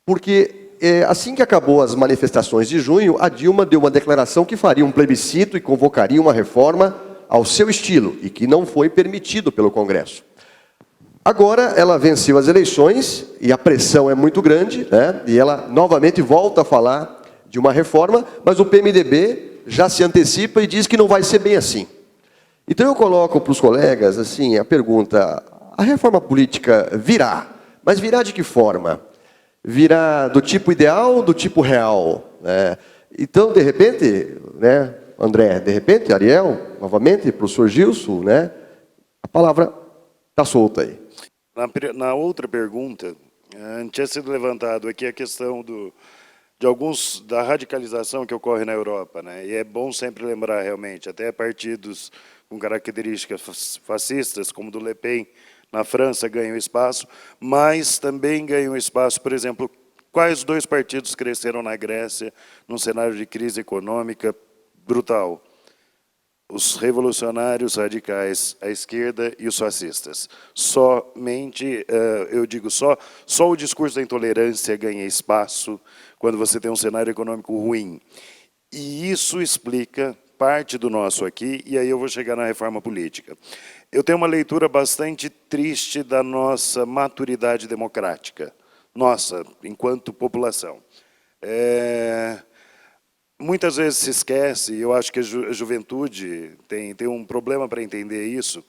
Speaker 1: Porque assim que acabou as manifestações de junho, a Dilma deu uma declaração que faria um plebiscito e convocaria uma reforma ao seu estilo, e que não foi permitido pelo Congresso. Agora ela venceu as eleições e a pressão é muito grande, né? E ela novamente volta a falar de uma reforma, mas o PMDB já se antecipa e diz que não vai ser bem assim. Então eu coloco para os colegas assim a pergunta: a reforma política virá, mas virá de que forma? Virá do tipo ideal, do tipo real, né? Então, de repente, né, André, de repente, Ariel, novamente, professor Gilson, né, a palavra está solta aí.
Speaker 3: Na outra pergunta, tinha sido levantado aqui a questão da radicalização que ocorre na Europa, né? E é bom sempre lembrar, realmente, até partidos com características fascistas, como do Le Pen, na França, ganham espaço, mas também ganham espaço, por exemplo, quais dois partidos cresceram na Grécia, num cenário de crise econômica brutal? Os revolucionários radicais, a esquerda e os fascistas. Somente, eu digo só o discurso da intolerância ganha espaço quando você tem um cenário econômico ruim. E isso explica parte do nosso aqui, e aí eu vou chegar na reforma política. Eu tenho uma leitura bastante triste da nossa maturidade democrática, nossa, enquanto população. Muitas vezes se esquece, e eu acho que a juventude tem um problema para entender isso.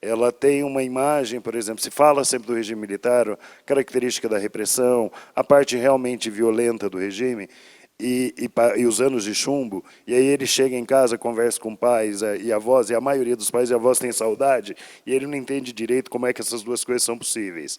Speaker 3: Ela tem uma imagem, por exemplo, se fala sempre do regime militar, característica da repressão, a parte realmente violenta do regime, e os anos de chumbo, e aí ele chega em casa, conversa com pais e avós, e a maioria dos pais e avós tem saudade, e ele não entende direito como é que essas duas coisas são possíveis.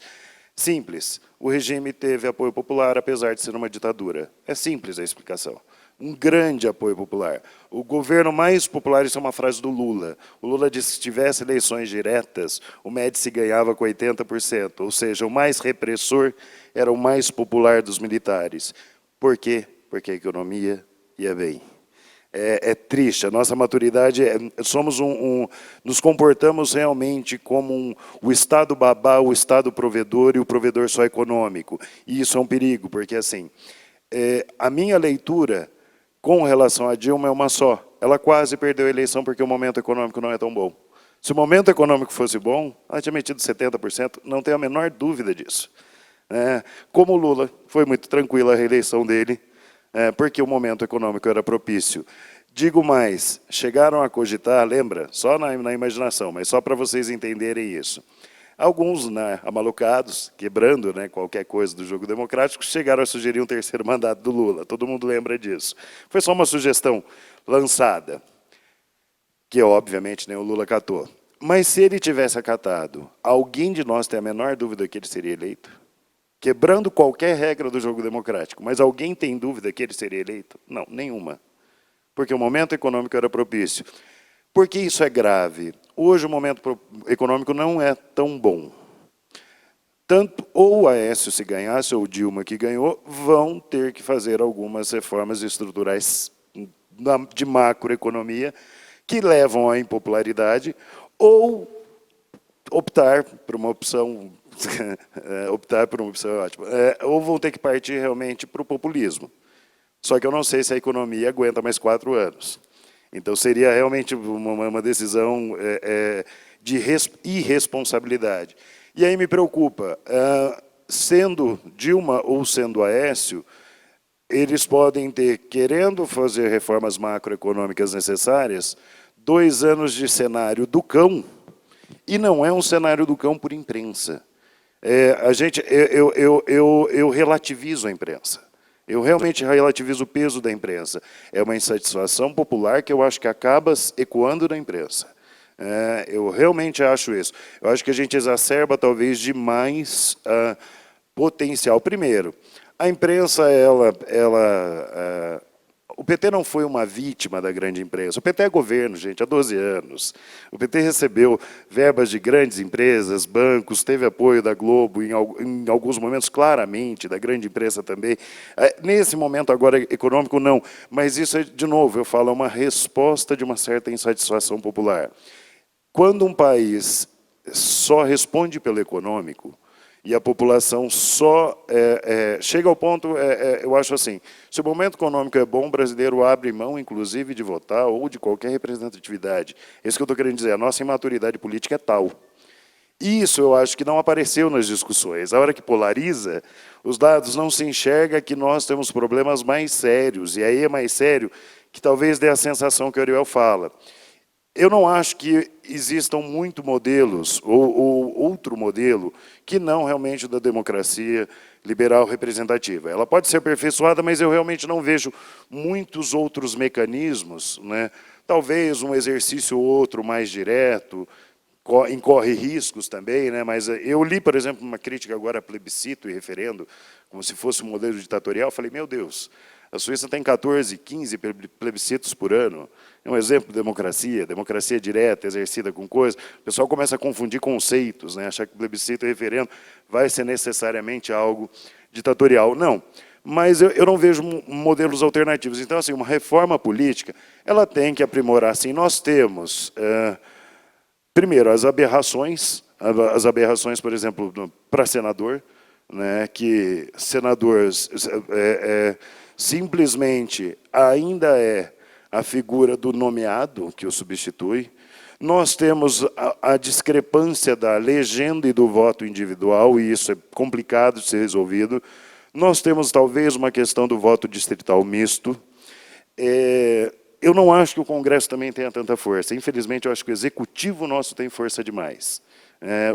Speaker 3: Simples, o regime teve apoio popular, apesar de ser uma ditadura. É simples a explicação. Um grande apoio popular. O governo mais popular, isso é uma frase do Lula. O Lula disse que se tivesse eleições diretas, o Médici ganhava com 80%, ou seja, o mais repressor era o mais popular dos militares. Por quê? Porque a economia ia bem. É triste, a nossa maturidade, nos comportamos realmente como o Estado babá, o Estado provedor e o provedor só econômico. E isso é um perigo, porque assim, a minha leitura com relação a Dilma é uma só. Ela quase perdeu a eleição porque o momento econômico não é tão bom. Se o momento econômico fosse bom, ela tinha metido 70%, não tenho a menor dúvida disso. Como o Lula, foi muito tranquila a reeleição dele, porque o momento econômico era propício. Digo mais, chegaram a cogitar, lembra? Só na imaginação, mas só para vocês entenderem isso. Alguns, né, amalucados, quebrando, né, qualquer coisa do jogo democrático, chegaram a sugerir um terceiro mandato do Lula. Todo mundo lembra disso. Foi só uma sugestão lançada, que obviamente nem o Lula acatou. Mas se ele tivesse acatado, alguém de nós tem a menor dúvida que ele seria eleito? Quebrando qualquer regra do jogo democrático, mas alguém tem dúvida que ele seria eleito? Não, nenhuma. Porque o momento econômico era propício. Por que isso é grave? Hoje o momento econômico não é tão bom. Tanto ou o Aécio se ganhasse, ou o Dilma que ganhou, vão ter que fazer algumas reformas estruturais de macroeconomia que levam à impopularidade, ou optar por uma opção, é ótimo, ou vão ter que partir realmente para o populismo. Só que eu não sei se a economia aguenta mais 4 anos. Então, seria realmente uma decisão de irresponsabilidade. E aí me preocupa, sendo Dilma ou sendo Aécio, eles podem ter, querendo fazer reformas macroeconômicas necessárias, 2 anos de cenário do cão, e não é um cenário do cão por imprensa. Eu relativizo a imprensa. Eu realmente relativizo o peso da imprensa. É uma insatisfação popular que eu acho que acaba ecoando na imprensa. Eu realmente acho isso. Eu acho que a gente exacerba, talvez, demais potencial. Primeiro, a imprensa, o PT não foi uma vítima da grande imprensa. O PT é governo, gente, há 12 anos. O PT recebeu verbas de grandes empresas, bancos, teve apoio da Globo, em alguns momentos, claramente, da grande imprensa também. Nesse momento agora econômico, não. Mas isso, de novo, eu falo, é uma resposta de uma certa insatisfação popular. Quando um país só responde pelo econômico, e a população só chega ao ponto, eu acho assim, se o momento econômico é bom, o brasileiro abre mão, inclusive, de votar ou de qualquer representatividade. É isso que eu estou querendo dizer, a nossa imaturidade política é tal. Isso eu acho que não apareceu nas discussões. A hora que polariza, os dados não se enxerga que nós temos problemas mais sérios, e aí é mais sério que talvez dê a sensação que o Ariel fala. Eu não acho que existam muitos modelos, ou outro modelo, que não realmente da democracia liberal representativa. Ela pode ser aperfeiçoada, mas eu realmente não vejo muitos outros mecanismos, né? Talvez um exercício ou outro mais direto, incorre riscos também, né? Mas eu li, por exemplo, uma crítica agora a plebiscito e referendo, como se fosse um modelo ditatorial, falei, meu Deus, a Suíça tem 14, 15 plebiscitos por ano. É um exemplo de democracia, democracia direta, exercida com coisa. O pessoal começa a confundir conceitos, né? Achar que plebiscito e referendo vai ser necessariamente algo ditatorial. Não, mas eu não vejo modelos alternativos. Então, assim, uma reforma política, ela tem que aprimorar. Assim, nós temos, primeiro, as aberrações, por exemplo, para senador, né? Que senador simplesmente ainda é a figura do nomeado que o substitui. Nós temos a discrepância da legenda e do voto individual, e isso é complicado de ser resolvido. Nós temos, talvez, uma questão do voto distrital misto. Eu não acho que o Congresso também tenha tanta força. Infelizmente, eu acho que o Executivo nosso tem força demais.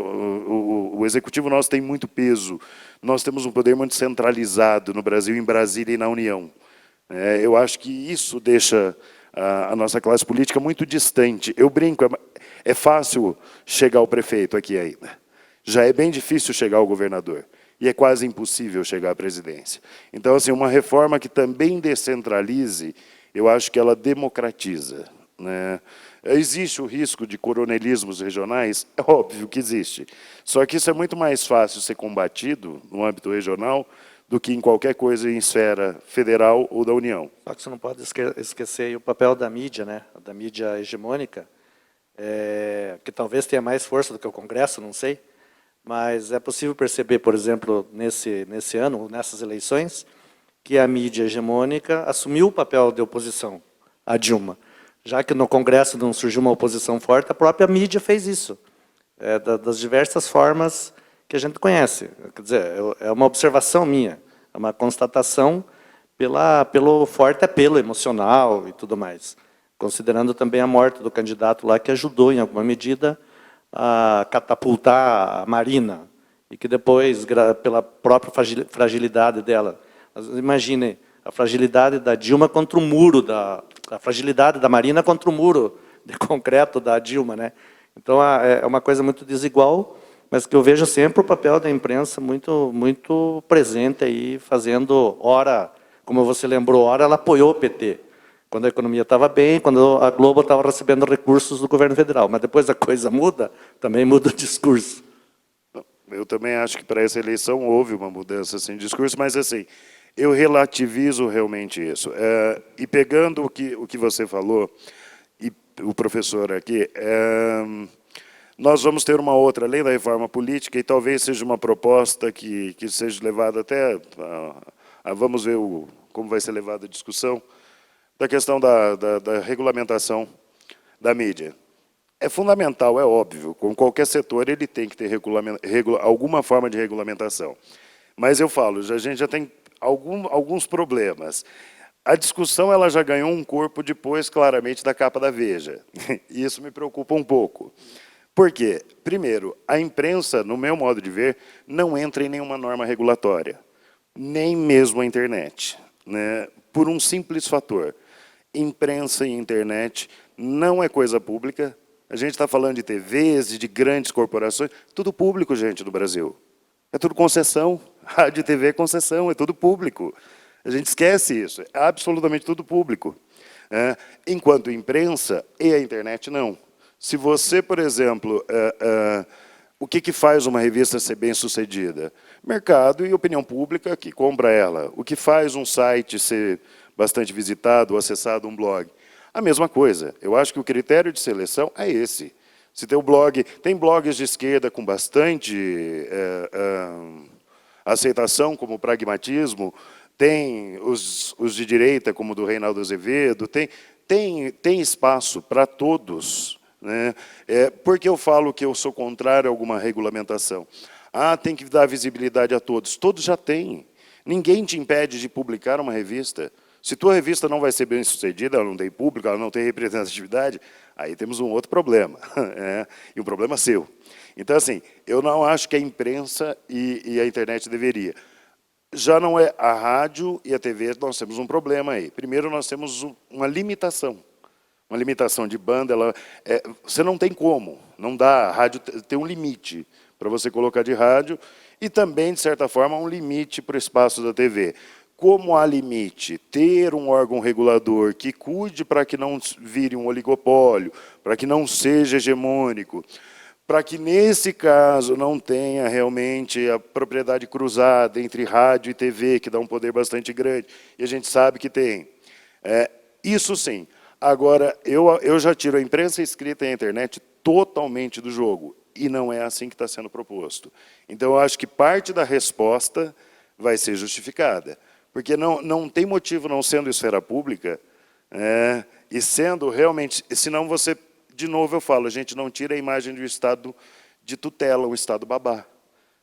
Speaker 3: O Executivo nosso tem muito peso. Nós temos um poder muito centralizado no Brasil, em Brasília e na União. Eu acho que isso deixa a nossa classe política muito distante. Eu brinco, é fácil chegar ao prefeito aqui ainda. Já é bem difícil chegar ao governador. E é quase impossível chegar à presidência. Então, assim, uma reforma que também descentralize, eu acho que ela democratiza, né? Existe o risco de coronelismos regionais? É óbvio que existe. Só que isso é muito mais fácil ser combatido no âmbito regional do que em qualquer coisa em esfera federal ou da União.
Speaker 2: Só que você não pode esquecer o papel da mídia, né? Da mídia hegemônica, que talvez tenha mais força do que o Congresso, não sei, mas é possível perceber, por exemplo, nesse ano, nessas eleições, que a mídia hegemônica assumiu o papel de oposição à Dilma. Já que no Congresso não surgiu uma oposição forte, a própria mídia fez isso, das diversas formas que a gente conhece. Quer dizer, é uma observação minha, é uma constatação pelo forte apelo emocional e tudo mais, considerando também a morte do candidato lá, que ajudou, em alguma medida, a catapultar a Marina, e que depois, pela própria fragilidade dela, imaginem, a fragilidade da Dilma contra o muro, a fragilidade da Marina contra o muro de concreto da Dilma, né? Então, é uma coisa muito desigual, mas que eu vejo sempre o papel da imprensa muito presente aí, fazendo, ora, como você lembrou, ora ela apoiou o PT, quando a economia estava bem, quando a Globo estava recebendo recursos do governo federal. Mas depois a coisa muda, também muda o discurso.
Speaker 3: Eu também acho que para essa eleição houve uma mudança assim, de discurso, mas assim, eu relativizo realmente isso. E pegando o que você falou, e o professor aqui, nós vamos ter uma outra lei da reforma política, e talvez seja uma proposta que seja levada até... vamos ver como vai ser levada a discussão, da questão da regulamentação da mídia. É fundamental, é óbvio, com qualquer setor ele tem que ter alguma forma de regulamentação. Mas eu falo, a gente já tem alguns problemas. A discussão ela já ganhou um corpo depois, claramente, da capa da Veja. E isso me preocupa um pouco. Por quê? Primeiro, a imprensa, no meu modo de ver, não entra em nenhuma norma regulatória, nem mesmo a internet, né? Por um simples fator. Imprensa e internet não é coisa pública. A gente está falando de TVs e de grandes corporações, tudo público, gente, no Brasil. É tudo concessão. Rádio e TV é concessão, é tudo público. A gente esquece isso, é absolutamente tudo público. Enquanto imprensa e a internet, não. Se você, por exemplo, o que faz uma revista ser bem-sucedida? Mercado e opinião pública que compra ela. O que faz um site ser bastante visitado ou acessado, um blog? A mesma coisa. Eu acho que o critério de seleção é esse. Se tem tem blogs de esquerda com bastante aceitação, como o Pragmatismo, tem os de direita, como o do Reinaldo Azevedo, tem espaço para todos né? Por que eu falo que eu sou contrário a alguma regulamentação? Tem que dar visibilidade a todos. Todos já têm. Ninguém te impede de publicar uma revista. Se tua revista não vai ser bem sucedida, ela não tem público, ela não tem representatividade, aí temos um outro problema, e um problema seu. Então, assim, eu não acho que a imprensa e a internet deveria. Já não é a rádio e a TV, nós temos um problema aí. Primeiro, nós temos uma limitação. Uma limitação de banda, você não tem como, não dá, a rádio tem um limite para você colocar de rádio, e também, de certa forma, um limite para o espaço da TV. Como há limite, ter um órgão regulador que cuide para que não vire um oligopólio, para que não seja hegemônico, para que, nesse caso, não tenha realmente a propriedade cruzada entre rádio e TV, que dá um poder bastante grande, e a gente sabe que tem. Isso sim. Agora, eu já tiro a imprensa escrita e a internet totalmente do jogo, e não é assim que está sendo proposto. Então, eu acho que parte da resposta vai ser justificada, porque não tem motivo, não sendo esfera pública, e sendo realmente, senão você, de novo eu falo, a gente não tira a imagem do Estado de tutela, o Estado babá.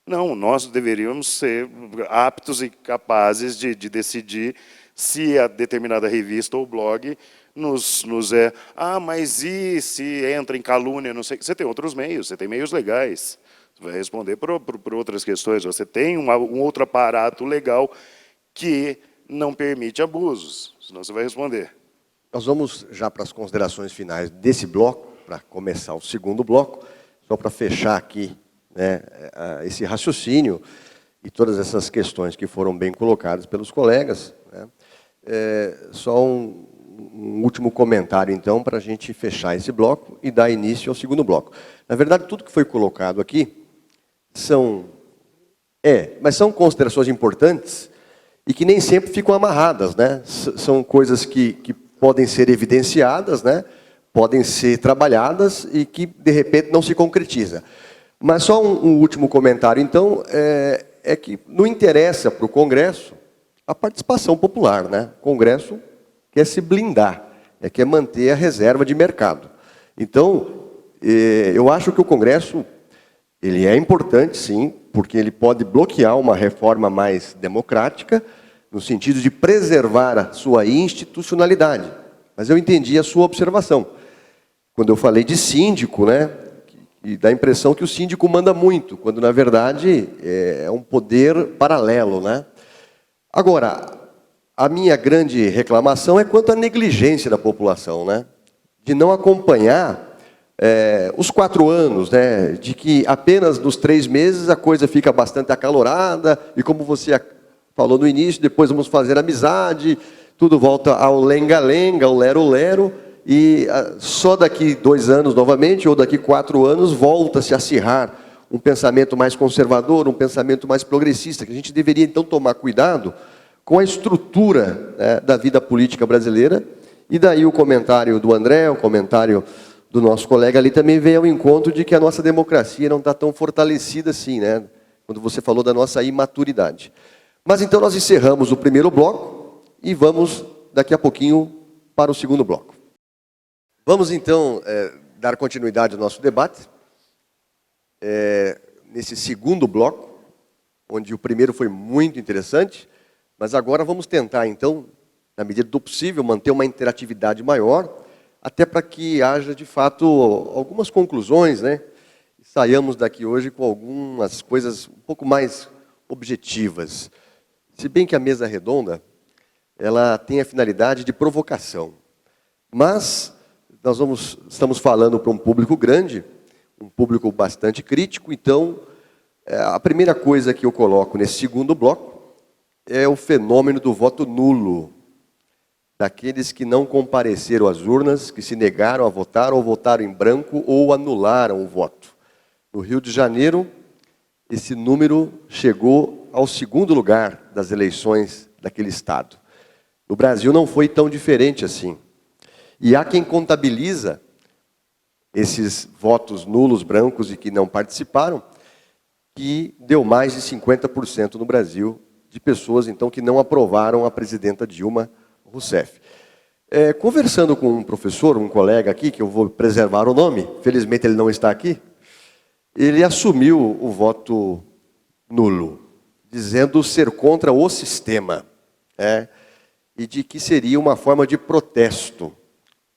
Speaker 3: Não, nós deveríamos ser aptos e capazes de decidir se a determinada revista ou blog nos mas e se entra em calúnia, não sei. Você tem outros meios, você tem meios legais. Você vai responder por outras questões. Você tem um outro aparato legal que não permite abusos, senão você vai responder.
Speaker 1: Nós vamos já para as considerações finais desse bloco, para começar o segundo bloco, só para fechar aqui, né, esse raciocínio e todas essas questões que foram bem colocadas pelos colegas, né. Só um último comentário, então, para a gente fechar esse bloco e dar início ao segundo bloco. Na verdade, tudo que foi colocado aqui mas são considerações importantes e que nem sempre ficam amarradas, né? São coisas que podem ser evidenciadas, né? Podem ser trabalhadas e que, de repente, não se concretiza. Mas só um último comentário, então, é que não interessa para o Congresso a participação popular, né? O Congresso quer se blindar, quer manter a reserva de mercado. Então, eu acho que o Congresso ele é importante, sim, porque ele pode bloquear uma reforma mais democrática, no sentido de preservar a sua institucionalidade. Mas eu entendi a sua observação. Quando eu falei de síndico, né, e dá a impressão que o síndico manda muito, quando, na verdade, é um poder paralelo, né? Agora, a minha grande reclamação é quanto à negligência da população, né? De não acompanhar os 4 anos, né? De que apenas nos 3 meses a coisa fica bastante acalorada, e como você falou no início, depois vamos fazer amizade, tudo volta ao lenga-lenga, ao lero-lero, e só daqui 2 anos novamente, ou daqui 4 anos, volta-se a acirrar um pensamento mais conservador, um pensamento mais progressista, que a gente deveria então tomar cuidado com a estrutura, né, da vida política brasileira. E daí o comentário do André, o comentário do nosso colega ali também veio ao encontro de que a nossa democracia não está tão fortalecida assim, né? Quando você falou da nossa imaturidade. Mas então nós encerramos o primeiro bloco e vamos daqui a pouquinho para o segundo bloco. Vamos então dar continuidade ao nosso debate. Nesse segundo bloco, onde o primeiro foi muito interessante, mas agora vamos tentar então, na medida do possível, manter uma interatividade maior, até para que haja, de fato, algumas conclusões, né? E saiamos daqui hoje com algumas coisas um pouco mais objetivas. Se bem que a mesa redonda, ela tem a finalidade de provocação. Mas estamos falando para um público grande, um público bastante crítico, então, a primeira coisa que eu coloco nesse segundo bloco é o fenômeno do voto nulo, daqueles que não compareceram às urnas, que se negaram a votar, ou votaram em branco, ou anularam o voto. No Rio de Janeiro, esse número chegou ao 2º lugar das eleições daquele estado. No Brasil não foi tão diferente assim. E há quem contabiliza esses votos nulos, brancos e que não participaram, que deu mais de 50% no Brasil de pessoas, então, que não aprovaram a presidenta Dilma Rousseff. Conversando com um professor, um colega aqui, que eu vou preservar o nome, felizmente ele não está aqui, ele assumiu o voto nulo, dizendo ser contra o sistema, e de que seria uma forma de protesto,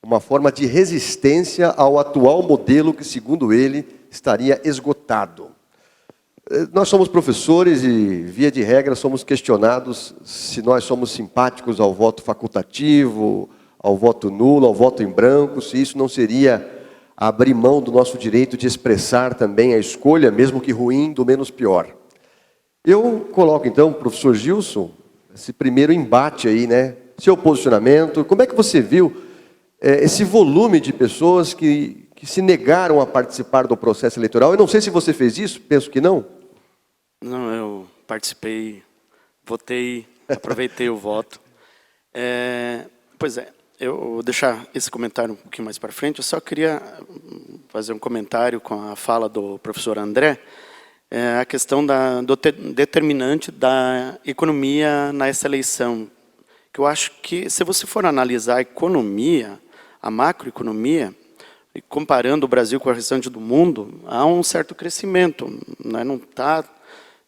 Speaker 1: uma forma de resistência ao atual modelo que, segundo ele, estaria esgotado. Nós somos professores e, via de regra, somos questionados se nós somos simpáticos ao voto facultativo, ao voto nulo, ao voto em branco, se isso não seria abrir mão do nosso direito de expressar também a escolha, mesmo que ruim, do menos pior. Eu coloco, então, professor Gilson, esse primeiro embate aí, né? Seu posicionamento, como é que você viu esse volume de pessoas que se negaram a participar do processo eleitoral? Eu não sei se você fez isso, penso que não.
Speaker 4: Não, eu participei, votei, aproveitei o voto. Pois é, eu vou deixar esse comentário um pouquinho mais para frente. Eu só queria fazer um comentário com a fala do professor André, a questão do determinante da economia nessa eleição. Que eu acho que, se você for analisar a economia, a macroeconomia, e comparando o Brasil com o restante do mundo, há um certo crescimento, né? Não está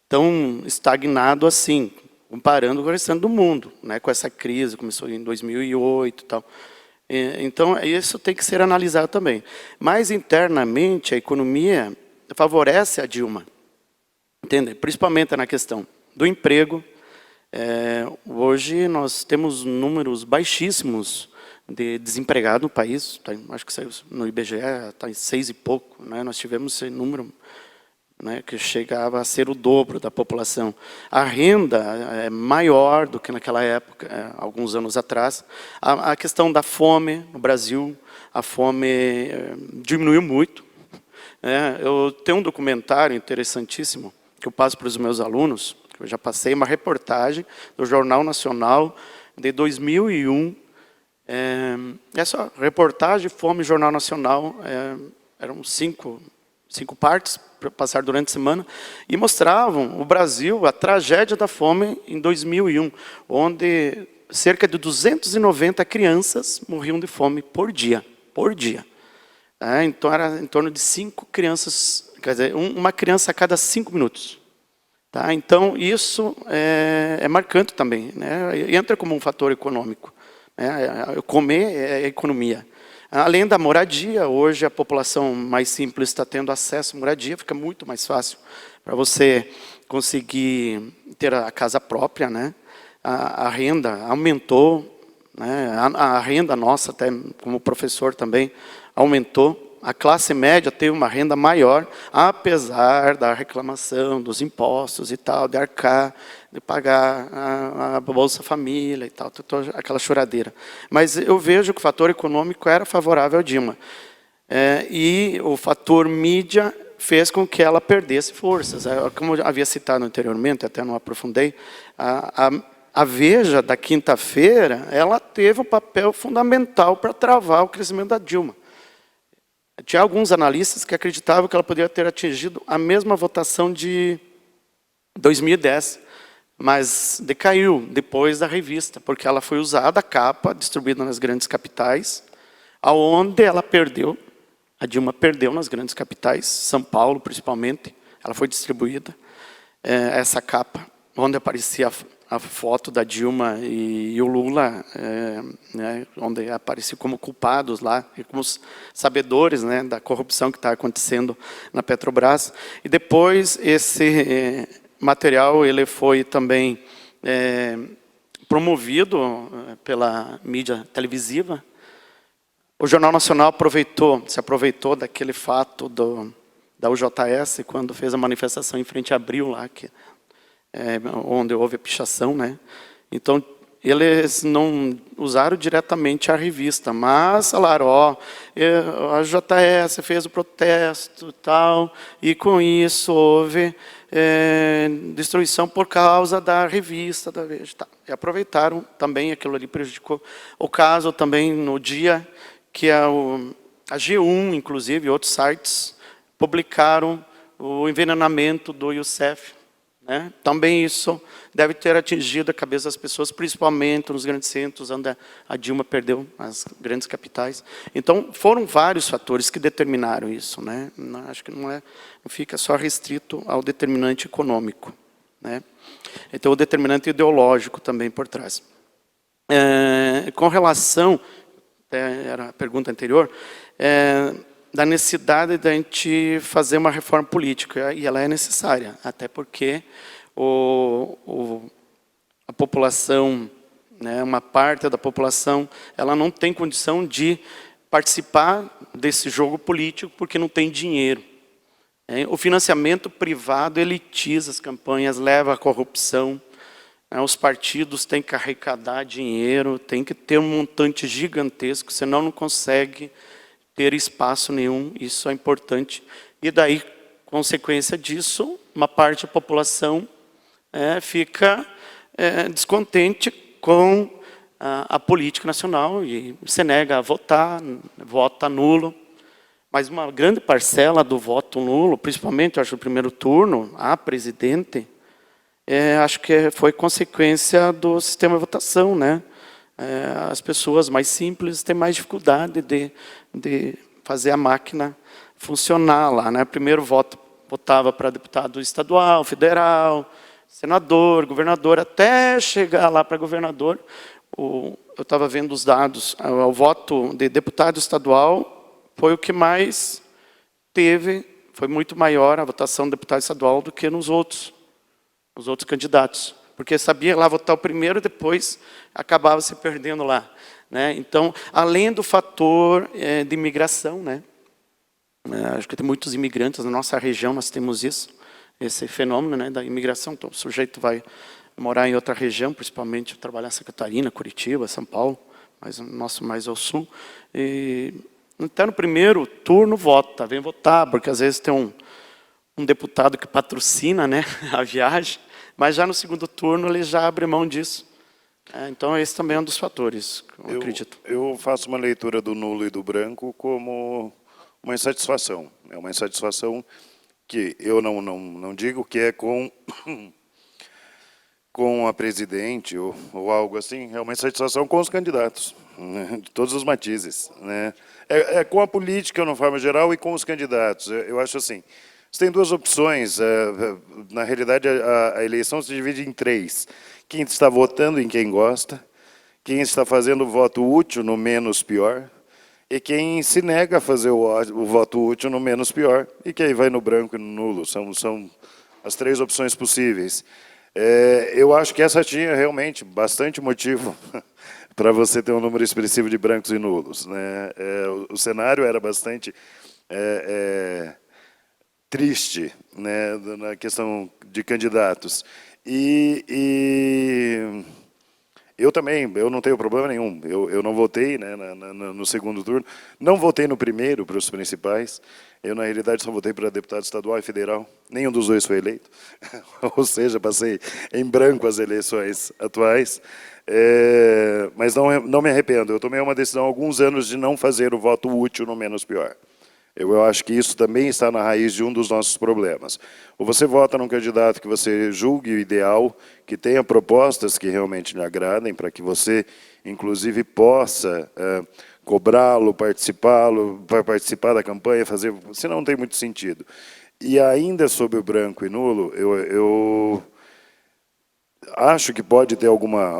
Speaker 4: tão estagnado assim, comparando com o restante do mundo, né? Com essa crise, começou em 2008 e tal. Então, isso tem que ser analisado também. Mas, internamente, a economia favorece a Dilma, entende? Principalmente na questão do emprego. Hoje, nós temos números baixíssimos de desempregado no país, acho que saiu no IBGE, está em 6 e pouco, né? Nós tivemos esse número, né, que chegava a ser o dobro da população. A renda é maior do que naquela época, alguns anos atrás. A questão da fome no Brasil, a fome diminuiu muito. Eu tenho um documentário interessantíssimo que eu passo para os meus alunos, que eu já passei, uma reportagem do Jornal Nacional de 2001. Essa reportagem, Fome, Jornal Nacional, eram cinco partes para passar durante a semana, e mostravam o Brasil, a tragédia da fome em 2001, onde cerca de 290 crianças morriam de fome por dia. Então, era em torno de 5 crianças, quer dizer, uma criança a cada 5 minutos. Tá? Então, isso é marcante também, né? Entra como um fator econômico. Comer é economia. Além da moradia, hoje a população mais simples está tendo acesso à moradia, fica muito mais fácil para você conseguir ter a casa própria, né? A renda aumentou, né? A renda nossa, até como professor também, aumentou. A classe média tem uma renda maior, apesar da reclamação dos impostos e tal, de arcar, de pagar a Bolsa Família e tal, aquela choradeira. Mas eu vejo que o fator econômico era favorável a Dilma. E o fator mídia fez com que ela perdesse forças. Como eu havia citado anteriormente, até não aprofundei, a Veja da quinta-feira, ela teve um papel fundamental para travar o crescimento da Dilma. Tinha alguns analistas que acreditavam que ela poderia ter atingido a mesma votação de 2010, mas decaiu depois da revista, porque ela foi usada, a capa, distribuída nas grandes capitais, aonde ela perdeu, a Dilma perdeu nas grandes capitais, São Paulo principalmente, ela foi distribuída, essa capa, onde aparecia a foto da Dilma e o Lula, né, onde apareciam como culpados lá, e como os sabedores, né, da corrupção que está acontecendo na Petrobras. E depois esse material ele foi também promovido pela mídia televisiva. O Jornal Nacional se aproveitou daquele fato da UJS, quando fez a manifestação em frente a Abril, lá, onde houve a pichação, né? Então, eles não usaram diretamente a revista, mas falaram, a JS fez o protesto e tal, e com isso houve destruição por causa da revista da Veja. Tá. E aproveitaram também, aquilo ali prejudicou. O caso também, no dia que a G1, inclusive, e outros sites, publicaram o envenenamento do Youssef, né? Também isso deve ter atingido a cabeça das pessoas, principalmente nos grandes centros, onde a Dilma perdeu as grandes capitais. Então, foram vários fatores que determinaram isso, né? Acho que não fica só restrito ao determinante econômico, né? Então, o determinante ideológico também por trás. Com relação, era a pergunta anterior, da necessidade de a gente fazer uma reforma política, e ela é necessária, até porque a população, né, uma parte da população, ela não tem condição de participar desse jogo político porque não tem dinheiro. O financiamento privado elitiza as campanhas, leva à corrupção. Os partidos têm que arrecadar dinheiro, tem que ter um montante gigantesco, senão não consegue ter espaço nenhum. Isso é importante. E daí, consequência disso, uma parte da população fica descontente com a política nacional e se nega a votar, vota nulo. Mas uma grande parcela do voto nulo, principalmente, acho, no primeiro turno, a presidente, acho que foi consequência do sistema de votação, né? As pessoas mais simples têm mais dificuldade de fazer a máquina funcionar lá, né? Primeiro votava para deputado estadual, federal, senador, governador, até chegar lá para governador. Eu estava vendo os dados, o voto de deputado estadual foi o que mais teve, foi muito maior a votação do deputado estadual do que nos outros candidatos. Porque sabia lá votar o primeiro, depois acabava se perdendo lá, né? Então, além do fator de imigração, né? Acho que tem muitos imigrantes na nossa região, nós temos isso, esse fenômeno, né, da imigração. Então, o sujeito vai morar em outra região, principalmente trabalhar em Santa Catarina, Curitiba, São Paulo, mas o nosso mais ao sul. E até no primeiro turno vota, vem votar, porque às vezes tem um deputado que patrocina, né, a viagem, mas já no segundo turno ele já abre mão disso. Então esse também é um dos fatores, eu acredito.
Speaker 3: Eu faço uma leitura do nulo e do branco como uma insatisfação. É uma insatisfação que eu não digo que é com a presidente ou algo assim, é uma insatisfação com os candidatos, né, de todos os matizes, né? Com a política, de uma forma geral, e com os candidatos. Eu acho assim, você tem duas opções. Na realidade, a eleição se divide em três. Quem está votando em quem gosta, quem está fazendo o voto útil no menos pior, e quem se nega a fazer o voto útil no menos pior, e que aí vai no branco e no nulo. São as três opções possíveis. Eu acho que essa tinha realmente bastante motivo para você ter um número expressivo de brancos e nulos, né? O cenário era bastante triste, né, na questão de candidatos. E eu também, eu não tenho problema nenhum. Eu não votei, né, no segundo turno, não votei no primeiro para os principais. Eu, na realidade, só votei para deputado estadual e federal. Nenhum dos dois foi eleito. Ou seja, passei em branco as eleições atuais. Mas não me arrependo. Eu tomei uma decisão há alguns anos de não fazer o voto útil no menos pior. Eu acho que isso também está na raiz de um dos nossos problemas. Ou você vota num candidato que você julgue o ideal, que tenha propostas que realmente lhe agradem, para que você, inclusive, possa cobrá-lo, para participar da campanha, fazer. Senão não tem muito sentido. E ainda sobre o branco e nulo, eu acho que pode ter uma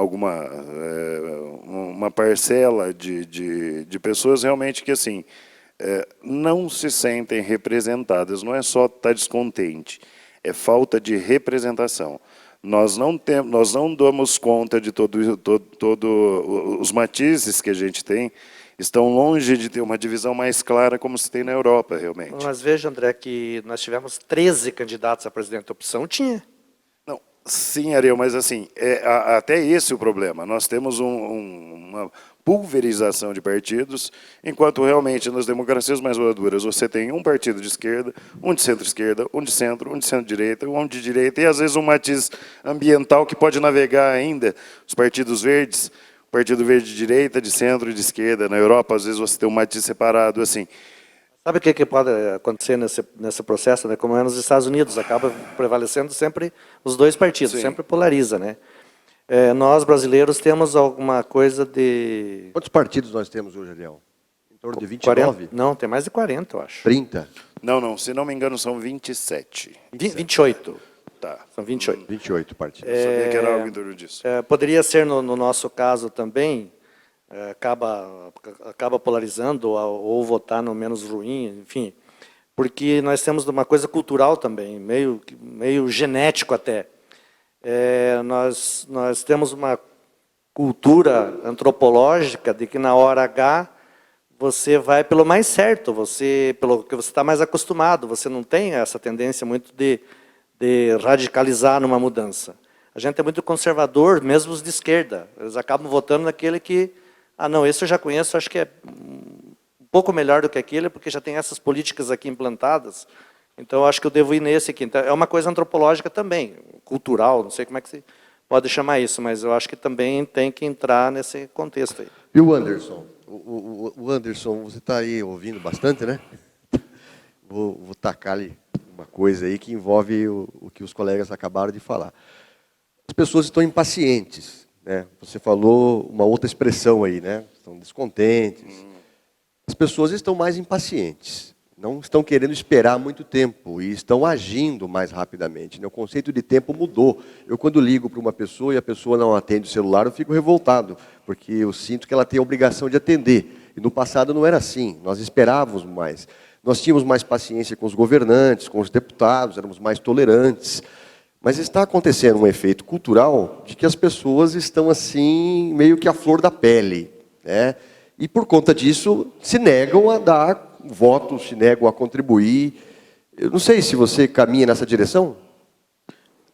Speaker 3: parcela de pessoas realmente que, assim, não se sentem representadas. Não é só estar descontente, é falta de representação. Nós não damos conta de todos os matizes que a gente tem, estão longe de ter uma divisão mais clara como se tem na Europa, realmente.
Speaker 2: Mas veja, André, que nós tivemos 13 candidatos a presidente da opção, tinha.
Speaker 3: Não, sim, Ariel, mas assim, até esse é o problema. Nós temos uma pulverização de partidos, enquanto realmente nas democracias mais maduras você tem um partido de esquerda, um de centro-esquerda, um de centro-direita, um de direita, e às vezes um matiz ambiental que pode navegar ainda, os partidos verdes, Partido Verde de direita, de centro e de esquerda. Na Europa, às vezes, você tem um matiz separado, assim.
Speaker 2: Sabe o que pode acontecer nesse processo, né? Como é nos Estados Unidos, acaba prevalecendo sempre os dois partidos,
Speaker 3: Sim.
Speaker 2: sempre polariza, né? Nós, brasileiros, temos alguma coisa de...
Speaker 1: Quantos partidos nós temos hoje, Ariel? Em torno de
Speaker 2: 40,
Speaker 1: 29?
Speaker 2: não, tem mais de 40, eu acho.
Speaker 1: 30?
Speaker 3: Não, se não me engano, são 27.
Speaker 2: 28.
Speaker 3: Tá.
Speaker 2: São 28.
Speaker 1: 28 partidos.
Speaker 3: Eu sabia que era algo em torno disso.
Speaker 2: Poderia ser, no nosso caso também, acaba polarizando ou votar no menos ruim, enfim, porque nós temos uma coisa cultural também, meio genético até. Nós temos uma cultura antropológica de que na hora H você vai pelo mais certo, pelo que você está mais acostumado, você não tem essa tendência muito de radicalizar numa mudança. A gente é muito conservador, mesmo os de esquerda. Eles acabam votando naquele que, não, esse eu já conheço, acho que é um pouco melhor do que aquele, porque já tem essas políticas aqui implantadas. Então, eu acho que eu devo ir nesse aqui. Então, é uma coisa antropológica também, cultural, não sei como é que se pode chamar isso, mas eu acho que também tem que entrar nesse contexto aí.
Speaker 1: E o Anderson? O Anderson, você está aí ouvindo bastante, né? Vou tacar-lhe uma coisa aí que envolve o que os colegas acabaram de falar. As pessoas estão impacientes, né? Você falou uma outra expressão aí, né? Estão descontentes. As pessoas estão mais impacientes, não estão querendo esperar muito tempo e estão agindo mais rapidamente, né? O conceito de tempo mudou. Eu, quando ligo para uma pessoa e a pessoa não atende o celular, eu fico revoltado, porque eu sinto que ela tem a obrigação de atender. E no passado não era assim, nós esperávamos mais. Nós tínhamos mais paciência com os governantes, com os deputados, éramos mais tolerantes. Mas está acontecendo um efeito cultural de que as pessoas estão assim, meio que à flor da pele, né? E por conta disso se negam a dar voto, se negam a contribuir. Eu não sei se você caminha nessa direção.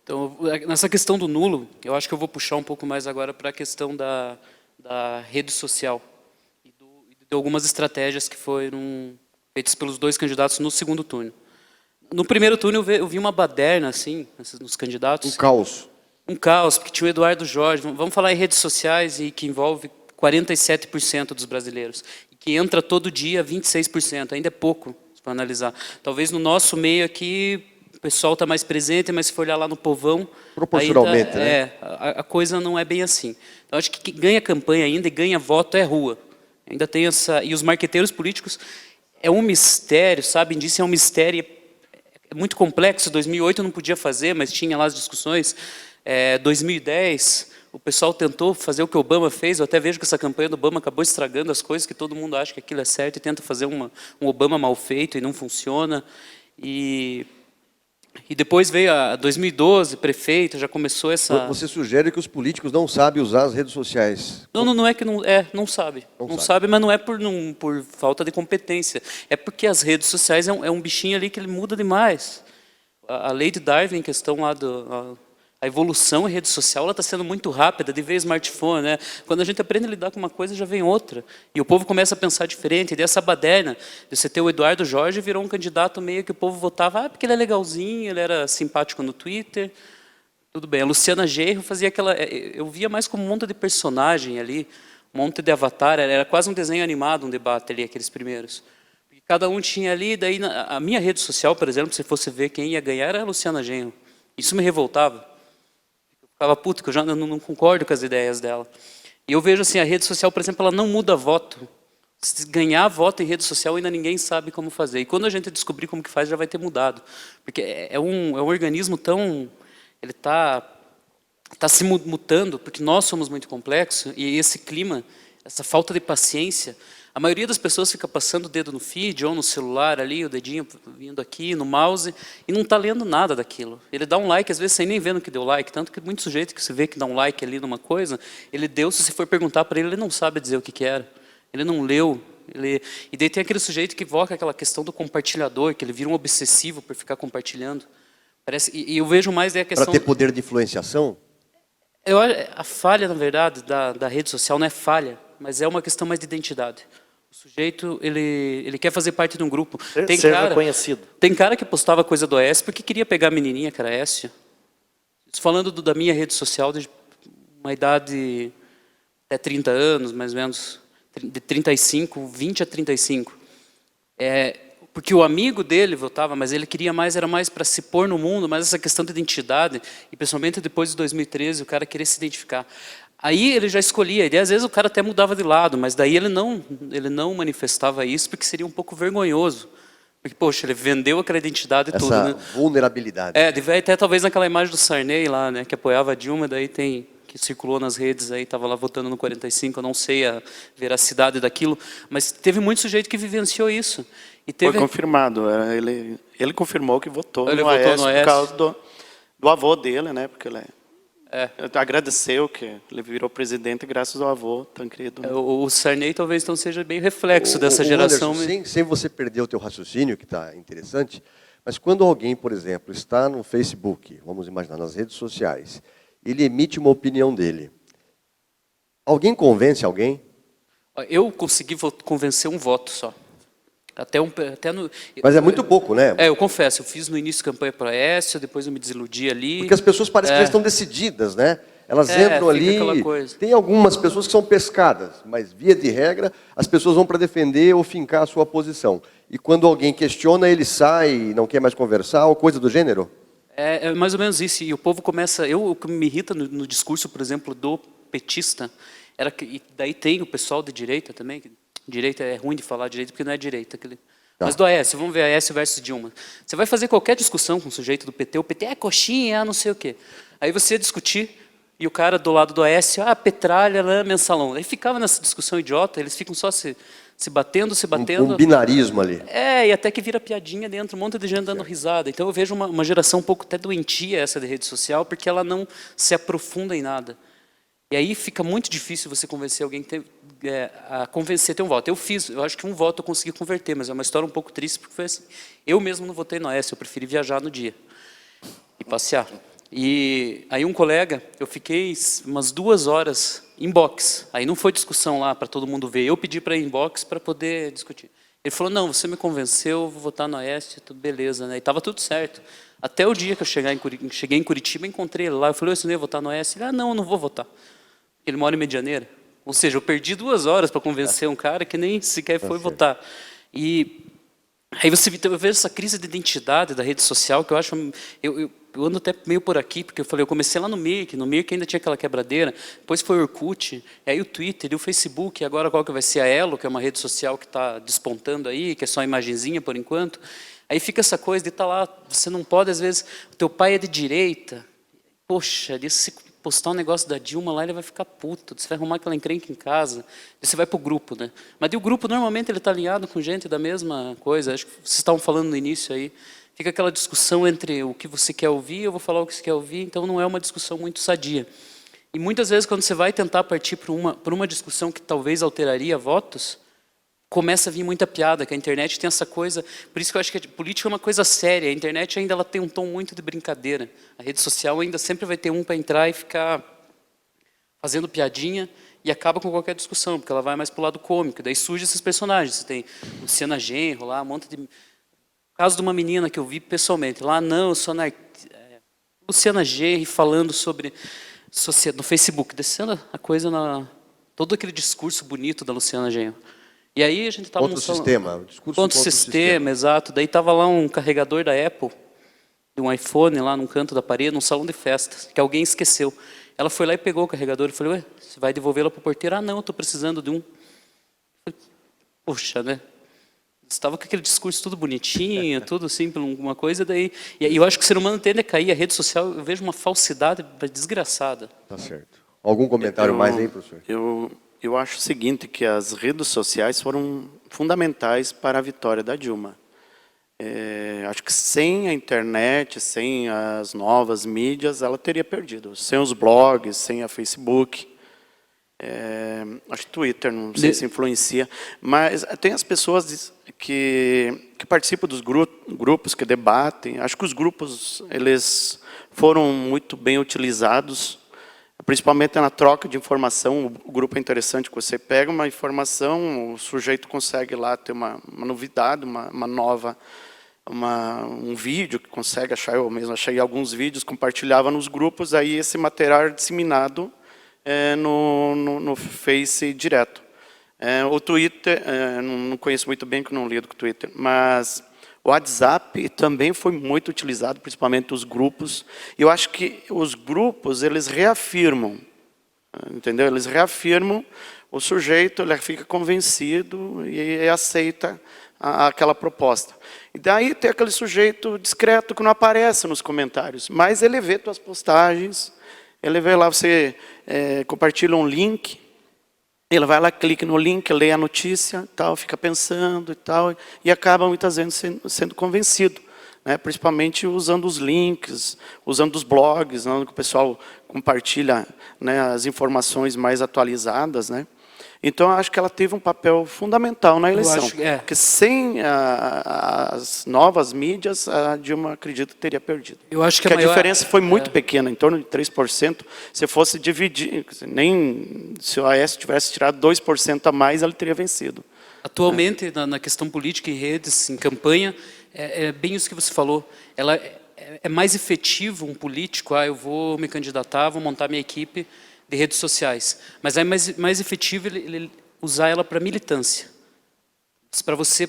Speaker 5: Então, nessa questão do nulo, eu acho que eu vou puxar um pouco mais agora para a questão da rede social e de algumas estratégias que foram feitas pelos dois candidatos no segundo turno. No primeiro turno eu vi uma baderna assim, nos candidatos.
Speaker 1: Um caos.
Speaker 5: Um caos, porque tinha o Eduardo Jorge. Vamos falar em redes sociais e que envolve 47% dos brasileiros. E que entra todo dia 26%. Ainda é pouco para analisar. Talvez no nosso meio aqui o pessoal está mais presente, mas se for olhar lá no povão...
Speaker 1: Proporcionalmente,
Speaker 5: ainda,
Speaker 1: né?
Speaker 5: A coisa não é bem assim. Então, acho que quem ganha campanha ainda e ganha voto é rua. Ainda tem essa... E os marqueteiros políticos é um mistério, sabem disso? É um mistério... É muito complexo. 2008 eu não podia fazer, mas tinha lá as discussões. 2010... O pessoal tentou fazer o que o Obama fez, eu até vejo que essa campanha do Obama acabou estragando as coisas, que todo mundo acha que aquilo é certo e tenta fazer um Obama mal feito e não funciona. E depois veio a 2012, prefeito, já começou essa...
Speaker 1: Você sugere que os políticos não sabem usar as redes sociais.
Speaker 5: Não é que não sabe. Não sabe, mas não é por falta de competência. É porque as redes sociais é um bichinho ali que ele muda demais. A lei de Darwin, em questão lá a evolução em rede social está sendo muito rápida, de ver smartphone, né? Quando a gente aprende a lidar com uma coisa, já vem outra. E o povo começa a pensar diferente. E dessa baderna, de você ter o Eduardo Jorge, virou um candidato meio que o povo votava, porque ele é legalzinho, ele era simpático no Twitter. Tudo bem. A Luciana Genro fazia aquela... Eu via mais como um monte de personagem ali, um monte de avatar. Era quase um desenho animado, um debate ali, aqueles primeiros. Porque cada um tinha ali, daí a minha rede social, por exemplo, se fosse ver quem ia ganhar, era a Luciana Genro. Isso me revoltava. Ficava puto, que eu já não concordo com as ideias dela. E eu vejo assim, a rede social, por exemplo, ela não muda voto. Se ganhar voto em rede social, ainda ninguém sabe como fazer. E quando a gente descobrir como que faz, já vai ter mudado. Porque é um organismo tão... Ele está se mutando, porque nós somos muito complexos, e esse clima, essa falta de paciência... A maioria das pessoas fica passando o dedo no feed ou no celular ali, o dedinho vindo aqui, no mouse, e não está lendo nada daquilo. Ele dá um like, às vezes, sem nem ver no que deu like. Tanto que muito sujeito que se vê que dá um like ali numa coisa, ele deu, se você for perguntar para ele, ele não sabe dizer o que era. Ele não leu. E daí tem aquele sujeito que invoca aquela questão do compartilhador, que ele vira um obsessivo por ficar compartilhando. E eu vejo mais a questão...
Speaker 1: Para ter poder de influenciação?
Speaker 5: A falha, na verdade, da rede social não é falha, mas é uma questão mais de identidade. O sujeito, ele quer fazer parte de um grupo.
Speaker 2: Ser reconhecido.
Speaker 5: Tem cara que postava coisa do Aécio porque queria pegar a menininha que era Aécio. Isso falando da minha rede social, de uma idade até 30 anos, mais ou menos, de 35, 20 a 35. porque o amigo dele votava, mas ele queria mais, era mais para se pôr no mundo, mais essa questão de identidade, e principalmente depois de 2013, o cara queria se identificar. Aí ele já escolhia, e às vezes o cara até mudava de lado, mas daí ele não manifestava isso, porque seria um pouco vergonhoso. Porque, poxa, ele vendeu aquela identidade toda.
Speaker 1: Essa
Speaker 5: Né?
Speaker 1: vulnerabilidade.
Speaker 5: Devia até talvez naquela imagem do Sarney lá, né, que apoiava a Dilma, daí tem, que circulou nas redes, aí estava lá votando no 45, eu não sei a veracidade daquilo, mas teve muito sujeito que vivenciou isso. E teve...
Speaker 4: Foi confirmado, ele confirmou que votou
Speaker 5: Ele
Speaker 4: no
Speaker 5: votou
Speaker 4: Aécio
Speaker 5: no
Speaker 4: por
Speaker 5: Aécio.
Speaker 4: causa do avô dele, né? Porque ele agradeceu que ele virou presidente graças ao avô Tancredo.
Speaker 5: O Sarney talvez então seja bem reflexo dessa geração.
Speaker 1: Anderson, sem você perder o teu raciocínio, que está interessante, mas quando alguém, por exemplo, está no Facebook, vamos imaginar, nas redes sociais, ele emite uma opinião dele, alguém convence alguém?
Speaker 5: Eu consegui convencer um voto só. Até no...
Speaker 1: Mas é muito pouco, né?
Speaker 5: Eu confesso, eu fiz no início campanha para Aécio, depois eu me desiludi ali.
Speaker 1: Porque as pessoas parecem que já estão decididas, né? Elas entram ali, tem algumas pessoas que são pescadas, mas via de regra, as pessoas vão para defender ou fincar a sua posição. E quando alguém questiona, ele sai, não quer mais conversar, ou coisa do gênero?
Speaker 5: É mais ou menos isso, e o povo começa... O que me irrita no discurso, por exemplo, do petista, era que, e daí tem o pessoal de direita também, que direita é ruim de falar direita, porque não é direita. Mas do Aécio, vamos ver Aécio versus Dilma. Você vai fazer qualquer discussão com o sujeito do PT, o PT é coxinha, não sei o quê. Aí você ia discutir, e o cara do lado do Aécio, petralha, mensalão. Aí ficava nessa discussão idiota, eles ficam só se batendo.
Speaker 1: Um binarismo ali.
Speaker 5: E até que vira piadinha dentro, um monte de gente dando risada. Então eu vejo uma geração um pouco até doentia essa de rede social, porque ela não se aprofunda em nada. E aí fica muito difícil você convencer alguém a convencer a ter um voto. Eu acho que um voto eu consegui converter, mas é uma história um pouco triste, porque foi assim. Eu mesmo não votei no Aécio, eu preferi viajar no dia e passear. E aí um colega, eu fiquei umas 2 horas em box. Aí não foi discussão lá para todo mundo ver. Eu pedi para ir em box para poder discutir. Ele falou, não, você me convenceu, vou votar no Aécio, tudo beleza, né? E estava tudo certo. Até o dia que eu cheguei em Curitiba, encontrei ele lá. Eu falei, você não ia votar no Aécio? Ele, não, eu não vou votar. Ele mora em Medianeira. Ou seja, eu perdi 2 horas para convencer um cara que nem sequer foi votar. E aí você vê essa crise de identidade da rede social, que eu acho... Eu ando até meio por aqui, porque eu comecei lá no Mirk ainda tinha aquela quebradeira, depois foi o Orkut, e aí o Twitter, e o Facebook, e agora qual que vai ser a Elo, que é uma rede social que está despontando aí, que é só imagenzinha por enquanto. Aí fica essa coisa de estar lá, você não pode, às vezes, o teu pai é de direita, poxa, se postar um negócio da Dilma lá, ele vai ficar puto, você vai arrumar aquela encrenca em casa, e você vai para o grupo, né? Mas o grupo, normalmente, ele está alinhado com gente da mesma coisa, acho que vocês estavam falando no início aí, fica aquela discussão entre o que você quer ouvir, eu vou falar o que você quer ouvir, então não é uma discussão muito sadia. E muitas vezes, quando você vai tentar partir por uma discussão que talvez alteraria votos, começa a vir muita piada, que a internet tem essa coisa, por isso que eu acho que a política é uma coisa séria, a internet ainda ela tem um tom muito de brincadeira, a rede social ainda sempre vai ter um para entrar e ficar fazendo piadinha, e acaba com qualquer discussão, porque ela vai mais para o lado cômico, daí surgem esses personagens, você tem Luciana Genro lá, um monte de... O caso de uma menina que eu vi pessoalmente, lá não, eu sou Luciana Genro falando sobre no Facebook, descendo a coisa todo aquele discurso bonito da Luciana Genro. E aí a gente estava
Speaker 1: Contra o sistema, o discurso
Speaker 5: contra o sistema, exato. Daí estava lá um carregador da Apple, de um iPhone lá num canto da parede, num salão de festas, que alguém esqueceu. Ela foi lá e pegou o carregador e falou, você vai devolvê-la para o porteiro? Não, eu estou precisando de um. Puxa, né? Estava com aquele discurso tudo bonitinho, tudo assim, por alguma coisa, daí... E eu acho que o ser humano tende a cair, a rede social, eu vejo uma falsidade desgraçada.
Speaker 1: Tá certo. Algum comentário mais aí, professor?
Speaker 4: Eu acho o seguinte, que as redes sociais foram fundamentais para a vitória da Dilma. Acho que sem a internet, sem as novas mídias, ela teria perdido. Sem os blogs, sem a Facebook. Acho que Twitter, não sei se influencia. Mas tem as pessoas que participam dos grupos, que debatem. Acho que os grupos eles foram muito bem utilizados, principalmente na troca de informação. O grupo é interessante, que você pega uma informação, o sujeito consegue lá ter uma novidade, uma nova, um vídeo que consegue achar. Eu mesmo achei alguns vídeos, compartilhava nos grupos, aí esse material era disseminado no Face direto. O Twitter, não conheço muito bem, que eu não lido com o Twitter, mas o WhatsApp também foi muito utilizado, principalmente os grupos. E eu acho que os grupos, eles reafirmam, entendeu? Eles reafirmam o sujeito, ele fica convencido e aceita aquela proposta. E daí tem aquele sujeito discreto que não aparece nos comentários, mas ele vê tuas postagens, ele vê lá, você compartilha um link, ele vai lá, clica no link, lê a notícia, tal, fica pensando e tal, e acaba muitas vezes sendo convencido, né? Principalmente usando os links, usando os blogs, né, que o pessoal compartilha, né, as informações mais atualizadas, né? Então, eu acho que ela teve um papel fundamental na eleição. Porque sem as novas mídias, a Dilma, acredito, teria perdido.
Speaker 5: Eu acho que
Speaker 4: a diferença foi muito pequena, em torno de 3%. Se fosse dividir, nem se o Aécio tivesse tirado 2% a mais, ele teria vencido.
Speaker 5: Atualmente, na questão política e redes, em campanha, é bem isso que você falou. Ela é mais efetivo um político, eu vou me candidatar, vou montar minha equipe de redes sociais. Mas é mais efetivo ele usar ela para militância. Para você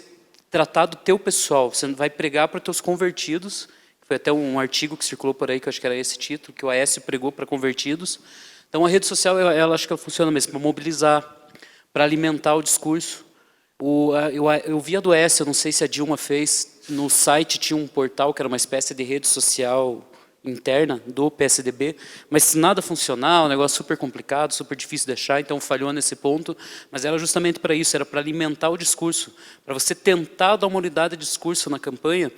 Speaker 5: tratar do teu pessoal. Você vai pregar para os teus convertidos. Foi até um artigo que circulou por aí, que eu acho que era esse título, que o Aécio pregou para convertidos. Então, a rede social, ela acho que ela funciona mesmo para mobilizar, para alimentar o discurso. Eu vi a do Aécio, eu não sei se a Dilma fez, no site tinha um portal que era uma espécie de rede social interna do PSDB, mas se nada funcionar, um negócio super complicado, super difícil de achar, então falhou nesse ponto, mas era justamente para isso, era para alimentar o discurso, para você tentar dar uma unidade de discurso na campanha.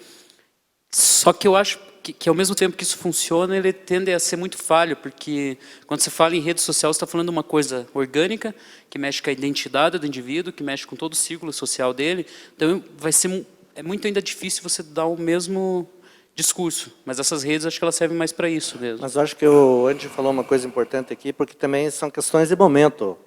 Speaker 5: Só que eu acho que ao mesmo tempo que isso funciona, ele tende a ser muito falho, porque quando você fala em rede social, você está falando de uma coisa orgânica, que mexe com a identidade do indivíduo, que mexe com todo o círculo social dele, então é muito ainda difícil você dar o mesmo discurso, mas essas redes acho que elas servem mais para isso mesmo.
Speaker 2: Mas eu acho que o Andy falou uma coisa importante aqui, porque também são questões de momento.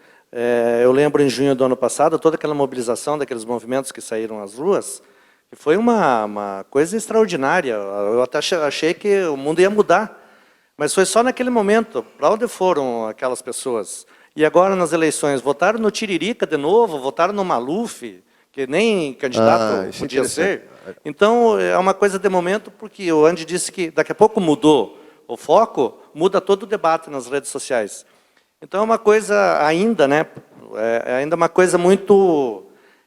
Speaker 2: Eu lembro em junho do ano passado, toda aquela mobilização daqueles movimentos que saíram às ruas, que foi uma coisa extraordinária. Eu até achei que o mundo ia mudar, mas foi só naquele momento. Para onde foram aquelas pessoas? E agora nas eleições, votaram no Tiririca de novo, votaram no Maluf, que nem candidato podia ser. Então, é uma coisa de momento, porque o Andy disse que daqui a pouco mudou o foco, muda todo o debate nas redes sociais. Então, é uma coisa ainda, né? É ainda uma coisa muito,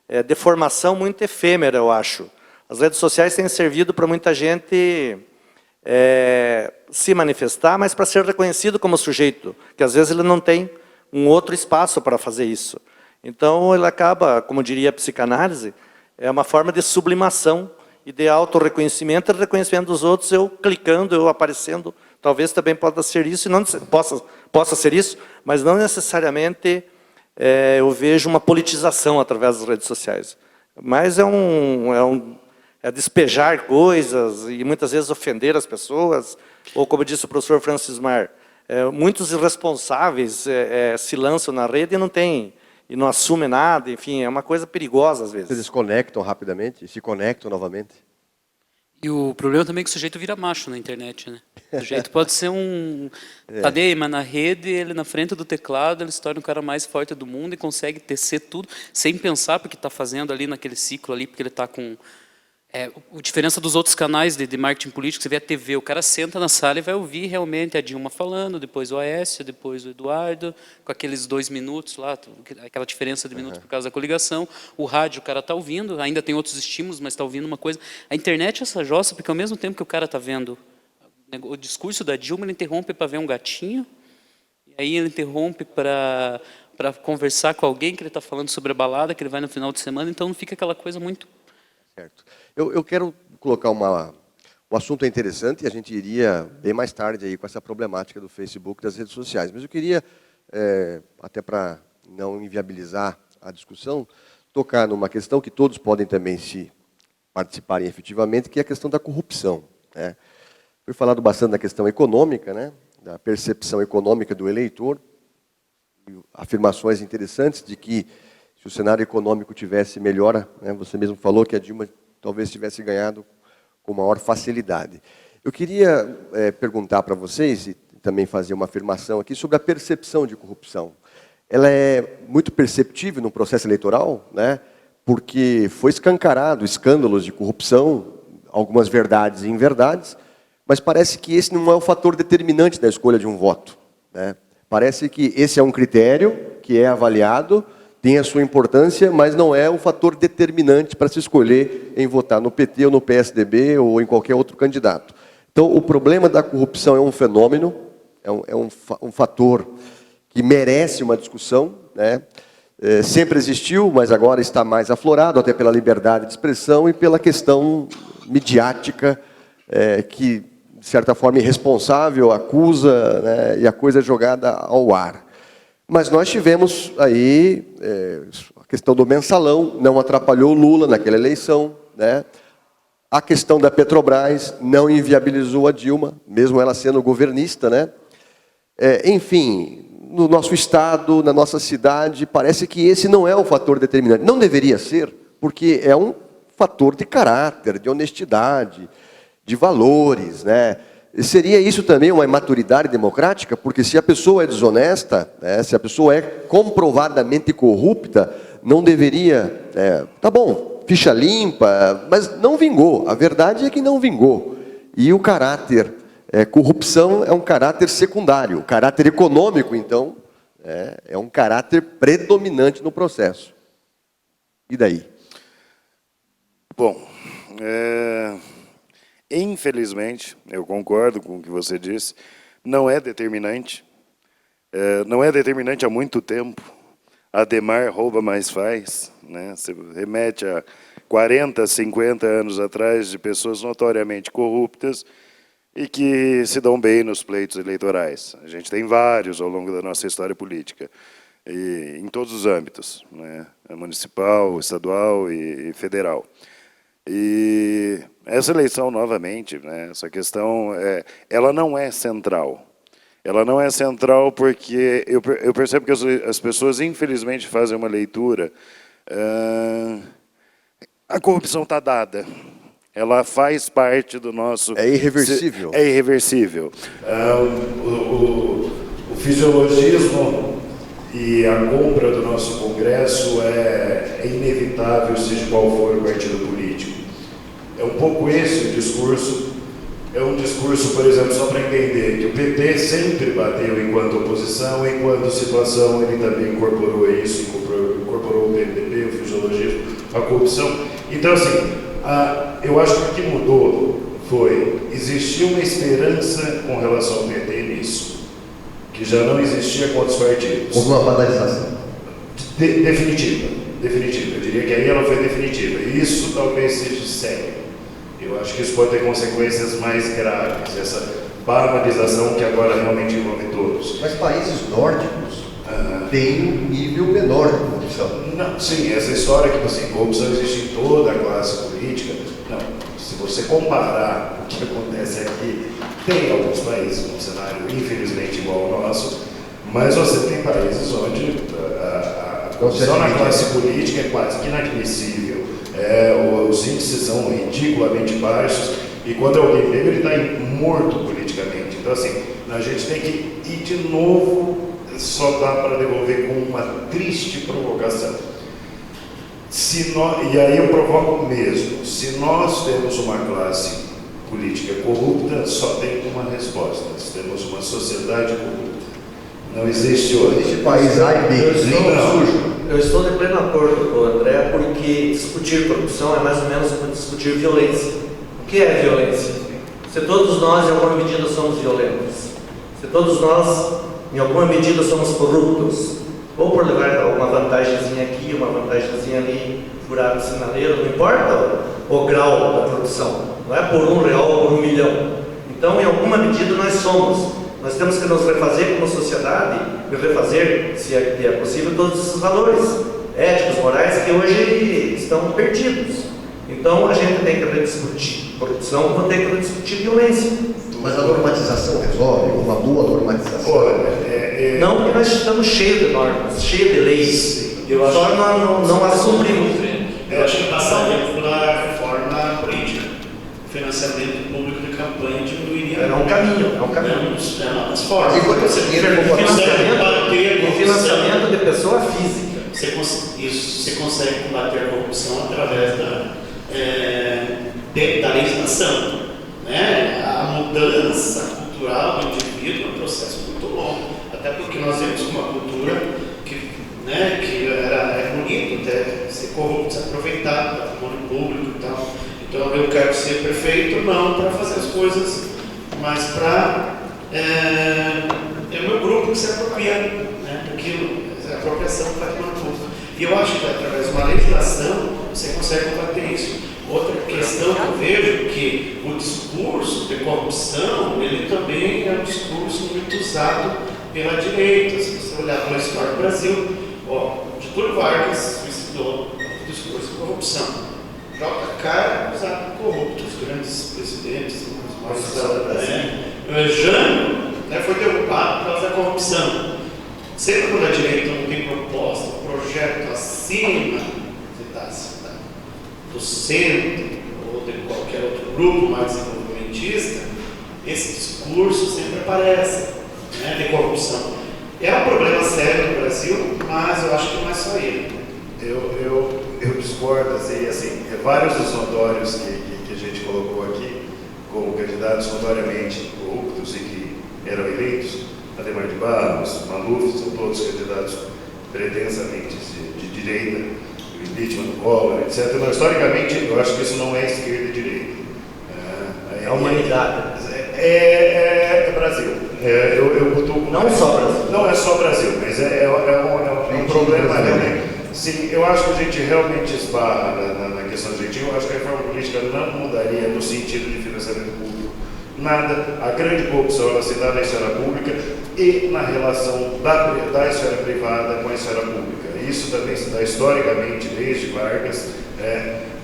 Speaker 2: de formação muito efêmera, eu acho. As redes sociais têm servido para muita gente se manifestar, mas para ser reconhecido como sujeito, que às vezes ele não tem um outro espaço para fazer isso. Então, ele acaba, como diria a psicanálise, é uma forma de sublimação e de autorreconhecimento e reconhecimento dos outros, eu clicando, eu aparecendo. Talvez também possa ser isso, não possa ser isso, mas não necessariamente eu vejo uma politização através das redes sociais. Mas é despejar coisas e muitas vezes ofender as pessoas, ou como disse o professor Francis Mar, muitos irresponsáveis se lançam na rede e não assumem nada, enfim, é uma coisa perigosa às vezes.
Speaker 1: Se desconectam rapidamente e se conectam novamente.
Speaker 5: E o problema também é que o sujeito vira macho na internet, né? O sujeito pode ser um tadeia, mas na rede, ele na frente do teclado, ele se torna o cara mais forte do mundo e consegue tecer tudo, sem pensar porque está fazendo ali naquele ciclo ali, porque ele está com... a diferença dos outros canais de marketing político, você vê a TV, o cara senta na sala e vai ouvir realmente a Dilma falando, depois o Aécio, depois o Eduardo, com aqueles 2 minutos lá, aquela diferença de minuto por causa da coligação. O rádio o cara está ouvindo, ainda tem outros estímulos, mas está ouvindo uma coisa. A internet é essa jossa, porque ao mesmo tempo que o cara está vendo o discurso da Dilma, ele interrompe para ver um gatinho, e aí ele interrompe para conversar com alguém que ele está falando sobre a balada, que ele vai no final de semana, então não fica aquela coisa muito...
Speaker 1: Certo. Eu quero colocar um assunto interessante, e a gente iria bem mais tarde aí com essa problemática do Facebook e das redes sociais. Mas eu queria, até para não inviabilizar a discussão, tocar numa questão que todos podem também se participarem efetivamente, que é a questão da corrupção, né? Foi falado bastante da questão econômica, né? Da percepção econômica do eleitor, e afirmações interessantes de que se o cenário econômico tivesse melhora, né, você mesmo falou que a Dilma talvez tivesse ganhado com maior facilidade. Eu queria perguntar para vocês, e também fazer uma afirmação aqui, sobre a percepção de corrupção. ela é muito perceptível no processo eleitoral, né? Porque foi escancarado escândalos de corrupção, algumas verdades e inverdades, mas parece que esse não é o fator determinante da escolha de um voto, né? Parece que esse é um critério que é avaliado, tem a sua importância, mas não é um fator determinante para se escolher em votar no PT ou no PSDB ou em qualquer outro candidato. Então, o problema da corrupção é um fenômeno, é um fator que merece uma discussão, né? Sempre existiu, mas agora está mais aflorado, até pela liberdade de expressão e pela questão midiática, que, de certa forma, irresponsável, acusa, né, e a coisa é jogada ao ar. Mas nós tivemos aí a questão do mensalão, não atrapalhou o Lula naquela eleição, né? A questão da Petrobras não inviabilizou a Dilma, mesmo ela sendo governista, né? Enfim, no nosso estado, na nossa cidade, parece que esse não é o fator determinante. Não deveria ser, porque é um fator de caráter, de honestidade, de valores, né? Seria isso também uma imaturidade democrática? Porque se a pessoa é desonesta, né, se a pessoa é comprovadamente corrupta, não deveria... tá bom, ficha limpa, mas não vingou. A verdade é que não vingou. E o caráter... corrupção é um caráter secundário. O caráter econômico, então, é um caráter predominante no processo. E daí?
Speaker 3: Bom, infelizmente, eu concordo com o que você disse, não é determinante. Não é determinante há muito tempo. Ademar rouba mais faz, né? Você remete a 40, 50 anos atrás de pessoas notoriamente corruptas e que se dão bem nos pleitos eleitorais. A gente tem vários ao longo da nossa história política, e em todos os âmbitos, né? Municipal, estadual e federal. E essa eleição, novamente, né, essa questão, ela não é central. Ela não é central porque eu percebo que as pessoas, infelizmente, fazem uma leitura. A corrupção está dada. Ela faz parte do nosso...
Speaker 1: É irreversível.
Speaker 3: É irreversível. O fisiologismo e a compra do nosso Congresso é inevitável, seja qual for o partido político. É um pouco esse o discurso. É um discurso, por exemplo, só para entender, que o PT sempre bateu enquanto oposição, enquanto situação ele também incorporou isso, incorporou o PMDB, o fisiologismo, a corrupção. Então, assim, eu acho que o que mudou foi, existia uma esperança com relação ao PT nisso, que já não existia com outros partidos.
Speaker 1: Houve uma banalização.
Speaker 3: Definitiva. Eu diria que aí ela foi definitiva. E isso talvez seja sério. Eu acho que isso pode ter consequências mais graves, essa banalização que agora realmente envolve todos.
Speaker 1: Mas países nórdicos têm um nível menor de corrupção.
Speaker 3: Não, sim, essa história que assim, corrupção existe em toda a classe política. Não, se você comparar o que acontece aqui, tem alguns países com um cenário infelizmente igual ao nosso, mas você tem países onde a corrupção na classe política é quase que inadmissível. Os índices são ridiculamente baixos e quando alguém pega, ele está morto politicamente. Então, assim, a gente tem que ir de novo, só dá para devolver com uma triste provocação. E aí eu provoco mesmo, se nós temos uma classe política corrupta, só tem uma resposta: se temos uma sociedade corrupta. Não existe hoje.
Speaker 1: Existe país A e B, sujo.
Speaker 6: Eu estou de pleno acordo com o André, porque discutir corrupção é mais ou menos como discutir violência. O que é violência? Se todos nós, em alguma medida, somos violentos, se todos nós, em alguma medida, somos corruptos, ou por levar uma vantagemzinha aqui, uma vantagemzinha ali, furar o sinaleiro, não importa o grau da corrupção, não é por R$1 ou por 1 milhão. Então, em alguma medida, nós somos. Nós temos que nos refazer como sociedade, e refazer, se é possível, todos esses valores éticos, morais, que hoje estão perdidos. Então, a gente tem que rediscutir corrupção, como tem que rediscutir violência.
Speaker 1: Mas a normatização resolve, uma boa normatização?
Speaker 3: Olha,
Speaker 6: não, porque nós estamos cheios de normas, cheios de leis, só não as cumprimos.
Speaker 7: Eu acho que passaria por uma reforma política. financiamento público de campanha diminuiria.
Speaker 6: É um caminho, é um caminho.
Speaker 7: É uma das formas.
Speaker 1: E quanto esse dinheiro é
Speaker 6: O financiamento de pessoa física.
Speaker 7: Você consegue combater a corrupção através da legislação. Né? A mudança cultural do indivíduo é um processo muito longo. Até porque nós vemos uma cultura que é bonito até ser corrupto, se aproveitar do patrimônio público e tal. Então eu quero ser prefeito não para fazer as coisas, mas para o meu grupo que se apropria, né, daquilo, a apropriação do patrimônio público. E eu acho que através de uma legislação você consegue combater isso. Outra questão que eu vejo é que o discurso de corrupção, ele também é um discurso muito usado pela direita. Se você olhar para a história do Brasil, Getúlio Vargas suicidou o discurso de corrupção. JK é usado por corruptos, os grandes presidentes, Jânio foi derrubado por causa da corrupção. Sempre quando a direita não tem proposta, projeto acima do centro ou de qualquer outro grupo mais desenvolvimentista, esse discurso sempre aparece, né, de corrupção. É um problema sério no Brasil, mas eu acho que não é só ele.
Speaker 3: Eu discordo, assim, vários dos notórios que a gente colocou aqui, como candidatos notoriamente corruptos e que eram eleitos, Ademar de Barros, Maluf, são todos candidatos pretensamente de direita, o impeachment do Collor, etc. Mas, historicamente, eu acho que isso não é esquerda e direita.
Speaker 6: É a humanidade.
Speaker 3: É Brasil.
Speaker 6: Não só Brasil.
Speaker 3: Não é só Brasil, mas é um problema realmente. Sim, eu acho que a gente realmente esbarra na questão do jeitinho. Eu acho que a reforma política não mudaria no sentido de financiamento público nada. A grande corrupção ela se dá na esfera pública e na relação da esfera privada com a esfera pública. Isso também se dá historicamente desde Vargas.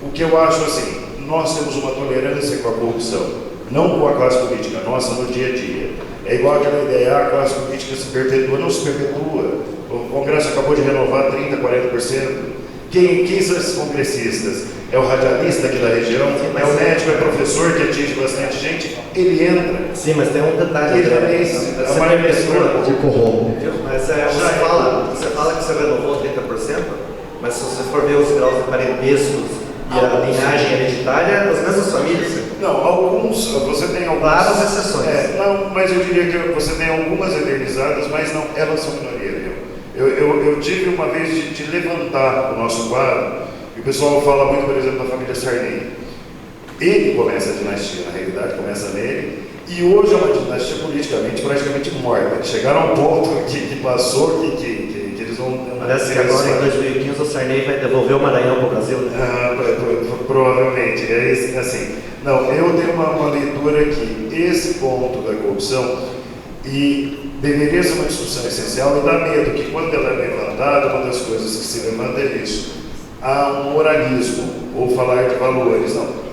Speaker 3: O que eu acho assim, nós temos uma tolerância com a corrupção, não com a classe política nossa no dia a dia. É igual aquela ideia, a classe política se perpetua, não se perpetua. O Congresso acabou de renovar 30%, 40%. Quem são esses congressistas? É o radialista aqui da região? É o médico, é o professor que atinge bastante gente? Ele entra.
Speaker 6: Sim, mas tem um detalhe.
Speaker 3: Ele também
Speaker 6: Você perpetua
Speaker 1: de corrompe.
Speaker 6: Mas você fala que você renovou 30%, mas se você for ver os graus de parentescos e a linhagem hereditária, as mesmas famílias.
Speaker 3: Não, alguns, você tem algumas.
Speaker 6: Várias exceções.
Speaker 3: Não, mas eu diria que você tem algumas eternizadas, mas não, elas são minoria. Eu tive uma vez de levantar o nosso quadro, e o pessoal fala muito, por exemplo, da família Sarney. Ele começa a dinastia, na realidade, começa nele, e hoje é uma dinastia politicamente praticamente morta. Chegaram ao ponto que passou, que eles vão.
Speaker 6: Parece que agora em 2015 o Sarney vai devolver o Maranhão para o Brasil, né?
Speaker 3: Provavelmente, é assim. Não, eu tenho uma leitura que esse ponto da corrupção e deveria ser uma discussão essencial e dá medo que quando ela é levantada, uma das coisas que se levanta é isso. Há um moralismo, ou falar de valores, não.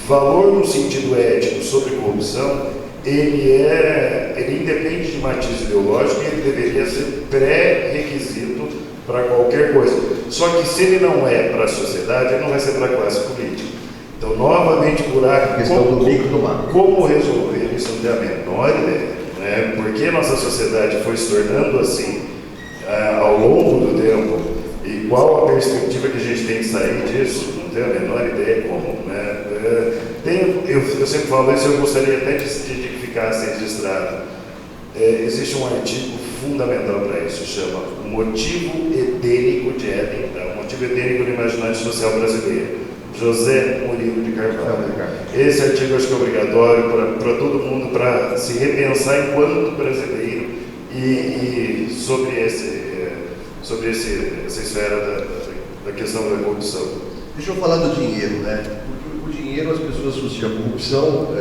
Speaker 3: Valor no sentido ético sobre corrupção, ele independe de matiz ideológico e ele deveria ser pré-requisito para qualquer coisa. Só que se ele não é para a sociedade, ele não vai ser para a classe política. Então, novamente, como resolver isso, não tem a menor ideia. Né? Porque nossa sociedade foi se tornando assim ao longo do tempo, e qual a perspectiva que a gente tem de sair disso, não tenho a menor ideia como. Né? Eu sempre falo isso, eu gostaria até de que ficasse registrado. Existe um artigo fundamental para isso, chama O Motivo Edênico de Éden, o motivo edênico do imaginário social brasileiro. José Murilo de Carvalho. Esse artigo eu acho que é obrigatório para todo mundo, para se repensar enquanto brasileiro e sobre essa esfera da questão da corrupção.
Speaker 1: Deixa eu falar do dinheiro, né? Porque o dinheiro as pessoas associam a corrupção,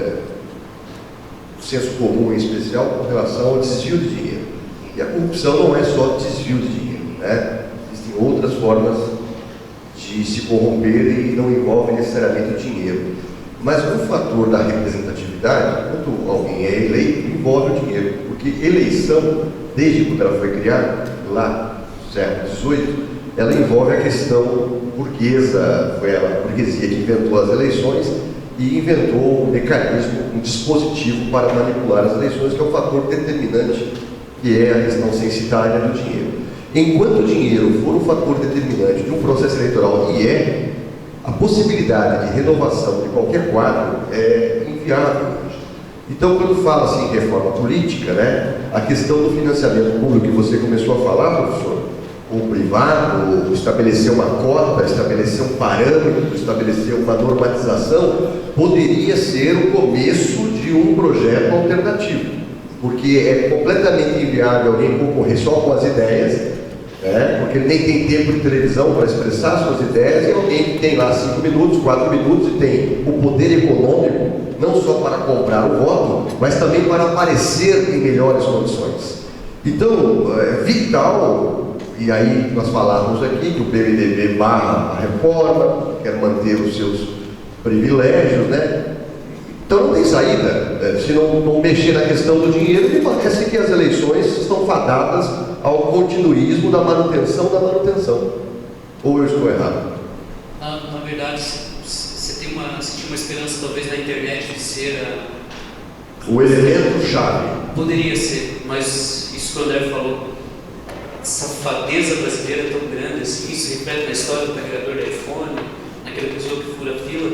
Speaker 1: o senso comum em especial, com relação ao desvio de dinheiro. E a corrupção não é só desvio de dinheiro, né? Existem outras formas de se corromper e não envolve necessariamente o dinheiro. Mas o fator da representatividade, quando alguém é eleito, envolve o dinheiro. Porque eleição, desde quando ela foi criada, lá no século XVIII, ela envolve a questão burguesa, foi a burguesia que inventou as eleições, e inventou um mecanismo, um dispositivo para manipular as eleições, que é o fator determinante, que é a questão censitária do dinheiro. Enquanto o dinheiro for um fator determinante de um processo eleitoral, e a possibilidade de renovação de qualquer quadro é inviável. Então, quando fala-se em reforma política, né, a questão do financiamento público que você começou a falar, professor, o privado, estabelecer uma cota, estabelecer um parâmetro, estabelecer uma normatização, poderia ser o começo de um projeto alternativo, porque é completamente inviável alguém concorrer só com as ideias, porque ele nem tem tempo de televisão para expressar suas ideias, e alguém que tem lá 5 minutos, 4 minutos e tem o poder econômico, não só para comprar o voto, mas também para aparecer em melhores condições. Então, é vital. E aí nós falávamos aqui que o PMDB barra a reforma, quer manter os seus privilégios, né? Então não tem saída. Se não mexer na questão do dinheiro, me parece que as eleições estão fadadas ao continuismo da manutenção da manutenção. Ou eu estou errado?
Speaker 5: Na verdade, você tinha uma esperança talvez na internet de ser
Speaker 1: o elemento-chave.
Speaker 5: Poderia ser, mas isso que o André falou, a safadeza brasileira é tão grande assim, isso reflete na história do carregador de iPhone, naquela pessoa que fura a fila.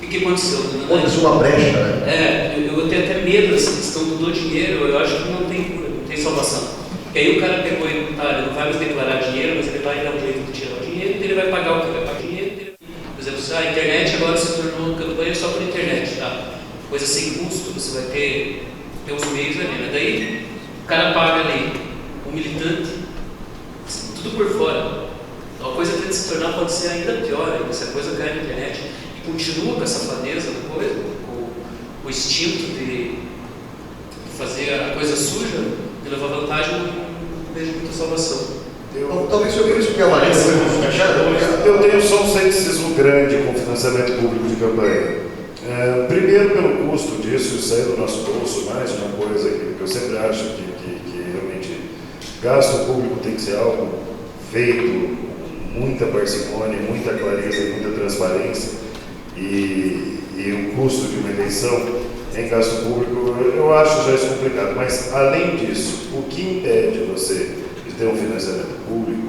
Speaker 5: O que aconteceu?
Speaker 1: Houve uma brecha, né?
Speaker 5: Eu tenho até medo dessa questão do dinheiro, eu acho que não tem cura, não tem salvação. Porque aí o cara pegou e ele não vai mais declarar dinheiro, mas ele vai dar um jeito de tirar o dinheiro, então ele vai pagar o que vai pagar o dinheiro. Por exemplo, a internet agora se tornou campanha só por internet, tá? Coisa sem custo, você vai ter os meios ali, mas daí o cara paga ali, o militante, tudo por fora. Então a coisa tem de se tornar, pode ser ainda pior, se a coisa cai na internet e continua com essa safadeza, com o instinto de fazer a coisa suja, de levar vantagem, não vejo muita salvação.
Speaker 1: Talvez sobre isso que a Maria foi.
Speaker 3: Eu tenho só um ceticismo grande com o financiamento público de campanha. Primeiro, pelo custo disso, sair do nosso bolso, mais uma coisa que eu sempre acho que realmente gasto público tem que ser algo feito com muita parcimônia, muita clareza, muita transparência, e o custo de uma eleição em gasto público, eu acho já isso complicado. Mas, além disso, o que impede você de ter um financiamento público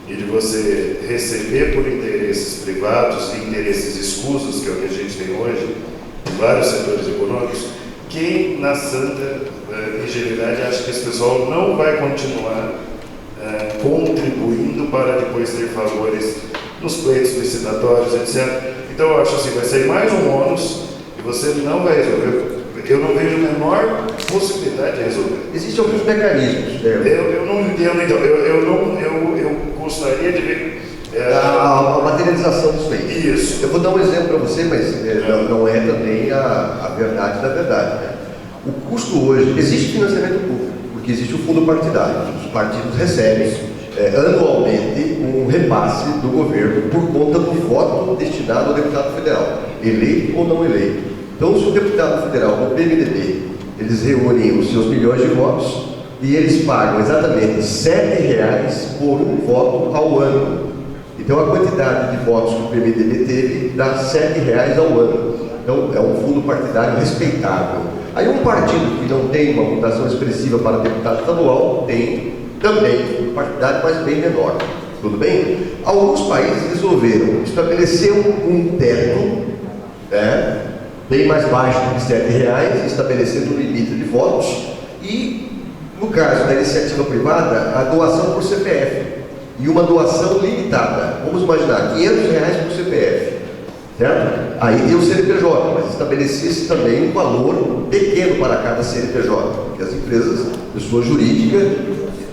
Speaker 3: e de você receber por interesses privados e interesses escusos, que é o que a gente tem hoje, em vários setores econômicos, quem na santa ingenuidade acha que esse pessoal não vai continuar contribuindo para depois ter favores nos pleitos licitatórios, etc. Então eu acho assim, vai ser mais um ônus e você não vai resolver. Eu não vejo a menor possibilidade de resolver.
Speaker 1: Existem alguns mecanismos.
Speaker 3: Eu não entendo, então. Eu gostaria de ver
Speaker 1: a materialização disso aí.
Speaker 3: Isso.
Speaker 1: Eu vou dar um exemplo para você, mas não é também a verdade da verdade. Né? O custo hoje, existe financiamento público, porque existe o fundo partidário. Os partidos recebem anualmente um repasse do governo por conta do voto destinado ao deputado federal, eleito ou não eleito. Então, se o deputado federal do PMDB, eles reúnem os seus milhões de votos e eles pagam exatamente R$ 7 por um voto ao ano. Então, a quantidade de votos que o PMDB teve dá R$ 7 ao ano. Então, é um fundo partidário respeitável. Aí, um partido que não tem uma votação expressiva para deputado estadual tem também um fundo partidário, mas bem menor. Tudo bem? Alguns países resolveram estabelecer um teto, bem mais baixo do que R$ 7, estabelecendo um limite de votos, e, no caso da iniciativa privada, a doação por CPF, e uma doação limitada. Vamos imaginar, R$ 500 por CPF, certo? Aí tem o CNPJ, mas estabelecia-se também um valor pequeno para cada CNPJ, porque as empresas, pessoa jurídica,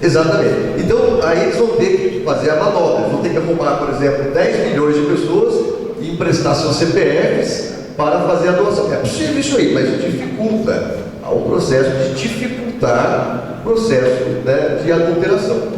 Speaker 1: exatamente. Então, aí eles vão ter que fazer a manobra, eles vão ter que arrumar, por exemplo, 10 milhões de pessoas e emprestar seus CPFs para fazer a doação. É possível isso aí, mas dificulta. Há um processo de dificultar o processo de adulteração.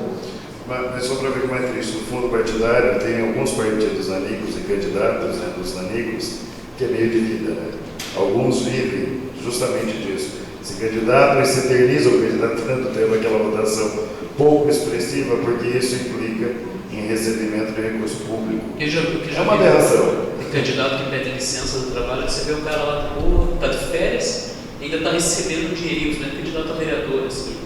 Speaker 3: Mas só para ver como é triste, no fundo partidário tem alguns partidos nanicos e candidatos dos nanicos que é meio de vida. Né? Alguns vivem justamente disso. Se candidatam e se eternizam candidatando, tendo aquela votação pouco expressiva, porque isso implica em recebimento de recurso público. É uma aberração.
Speaker 5: candidato que pede licença do trabalho, você vê o cara lá, pô, tá de férias, ainda está recebendo dinheirinhos, né? Candidato a vereador, assim.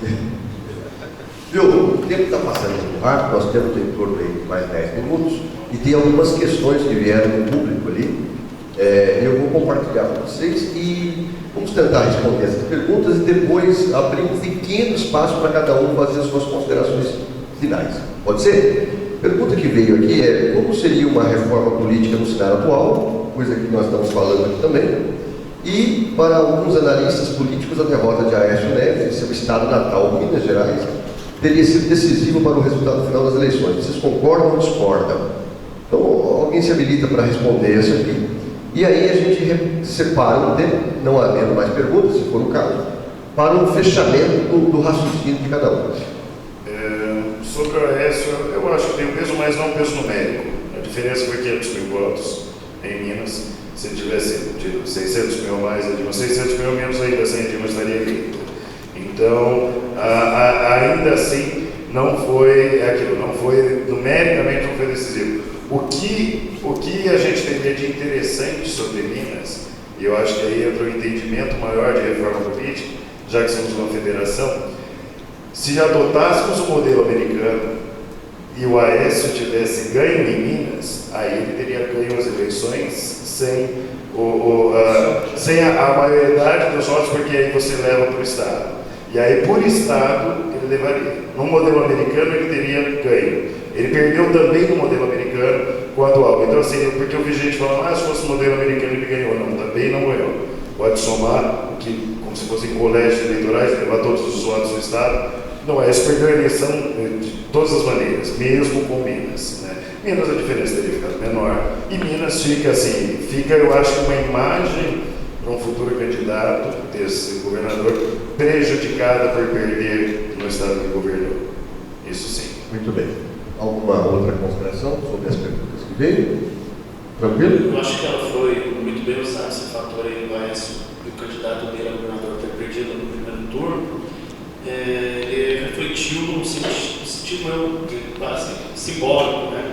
Speaker 1: Viu, o tempo está passando muito rápido, nós temos em torno de mais 10 minutos, e tem algumas questões que vieram do público ali, eu vou compartilhar com vocês e vamos tentar responder essas perguntas e depois abrir um pequeno espaço para cada um fazer as suas considerações finais. Pode ser? A pergunta que veio aqui é: como seria uma reforma política no cenário atual, coisa que nós estamos falando aqui também, e para alguns analistas políticos a derrota de Aécio Neves em seu estado natal, Minas Gerais, teria sido decisivo para o resultado final das eleições. Vocês concordam ou discordam? Então, alguém se habilita para responder isso aqui. E aí a gente separa um tempo, não havendo mais perguntas, se for o caso, para um fechamento do raciocínio de cada um.
Speaker 3: Sobre o Aécio, eu acho que tem um peso, mas não um peso numérico. A diferença foi 500 mil votos em Minas. Se ele tivesse tido 600 mil mais, ele tinha 600 mil menos ainda assim, a Dilma estaria eleita. Então, ainda assim, não foi aquilo, não foi, numericamente não foi decisivo. O que a gente teria de interessante sobre Minas, e eu acho que aí entra o entendimento maior de reforma política, já que somos uma federação, se adotássemos o modelo americano e o Aécio tivesse ganho em Minas, aí ele teria ganho as eleições sem a maioridade dos votos, porque aí você leva para o Estado. E aí, por Estado, ele levaria. No modelo americano, ele teria ganho. Ele perdeu também no modelo americano com o atual. Então, assim, porque eu vi gente falando, se fosse o modelo americano ele ganhou. Não, também não ganhou. Pode somar, como se fossem colégios eleitorais, levar todos os votos do Estado. Não, Aécio perdeu a eleição de todas as maneiras, mesmo com Minas. Né? Minas a diferença teria ficado menor. E Minas fica assim, eu acho, uma imagem para um futuro candidato, desse governador, prejudicada por perder no estado que governou. Isso sim.
Speaker 1: Muito bem. Alguma outra consideração sobre as perguntas que veio? Tranquilo?
Speaker 7: Eu acho que ela foi muito bem usada, esse fator aí do Aécio, do candidato dele a governador ter perdido no primeiro turno. Ele refletiu no sentido quase simbólico, né?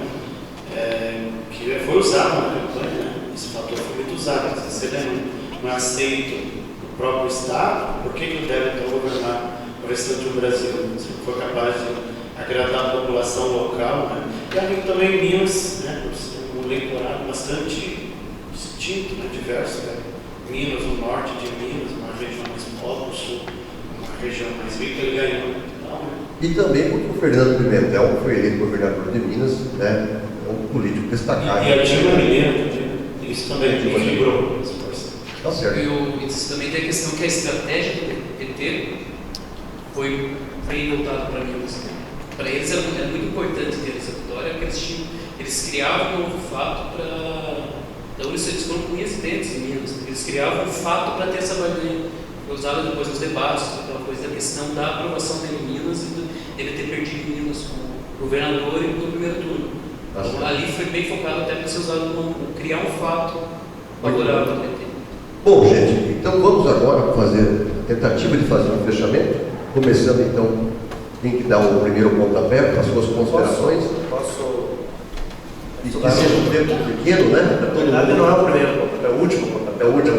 Speaker 7: Que foi usado na campanha, né? Esse fator foi muito usado. Se ele não é aceito no próprio Estado, por que ele deve então governar o restante do Brasil? Se ele for capaz de agradar a população local, né? E aqui também em Minas, né? Um eleitorado bastante distinto, né? Diverso, né? Minas, o norte de Minas, uma região mais pobre, o sul, uma região mais rica, ele ganhou. Então, né?
Speaker 1: E também porque o Fernando Pimentel foi eleito governador de Minas, né? É um político destacado.
Speaker 7: E a Dilma Mineiro, isso também equilibrou.
Speaker 1: Tá certo.
Speaker 5: Isso também tem a questão que a estratégia do PT foi bem voltada para Minas. Para eles era muito importante ter essa vitória, porque eles criavam um novo fato para... Então eles foram com residentes em Minas, eles criavam um fato para ter essa barganha. Foi usado depois nos debates, aquela coisa da questão da aprovação dele em Minas e dele ter perdido em Minas como governador e no primeiro turno. Então, ali foi bem focado até para ser usado como criar um fato favorável ao PT.
Speaker 1: Bom, gente, então vamos agora fazer a tentativa de fazer um fechamento, começando então, tem que dar o primeiro pontapé para as suas considerações.
Speaker 6: Posso
Speaker 1: E que seja um tempo pequeno, né?
Speaker 6: Na verdade, não é o primeiro pontapé, é o último pontapé.
Speaker 1: É o último.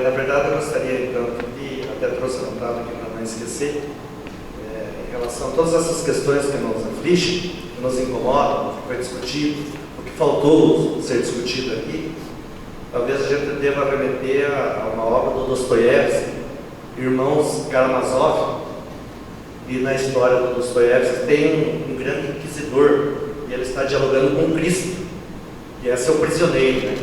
Speaker 6: Na verdade, eu gostaria, então, de até trouxe anotado aqui para não esquecer, em relação a todas essas questões que nos afligem, que nos incomodam, que foi discutido, o que faltou ser discutido aqui, talvez a gente deva remeter a uma obra do Dostoiévski, Irmãos Karamazov, e na história do Dostoiévski tem um grande inquisidor, e ele está dialogando com Cristo, e é seu prisioneiro, né?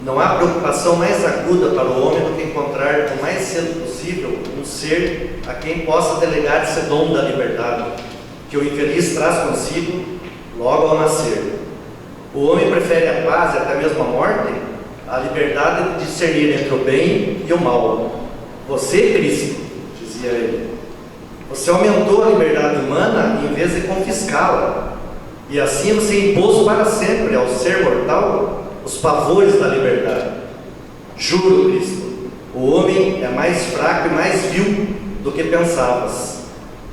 Speaker 6: Não há preocupação mais aguda para o homem do que encontrar o mais cedo possível um ser a quem possa delegar esse dom da liberdade, que o infeliz traz consigo logo ao nascer. O homem prefere a paz e até mesmo a morte à liberdade de discernir entre o bem e o mal. Você, Cristo, dizia ele, você aumentou a liberdade humana em vez de confiscá-la, e assim você impôs para sempre ao ser mortal os pavores da liberdade. Juro, Cristo, o homem é mais fraco e mais vil do que pensavas.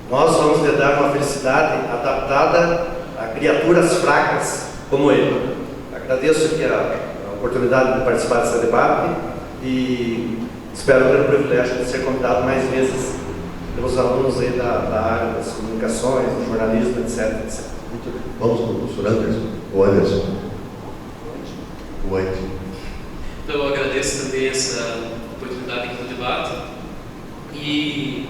Speaker 6: Nós vamos lhe dar uma felicidade adaptada a criaturas fracas como ele. Agradeço aqui a oportunidade de participar desse debate e espero ter o privilégio de ser convidado mais vezes pelos alunos aí da área das comunicações, do jornalismo, etc, etc.
Speaker 1: Muito bem. Vamos com o professor Anderson. O Anderson. O Anderson.
Speaker 5: Então, eu agradeço também essa oportunidade aqui no debate e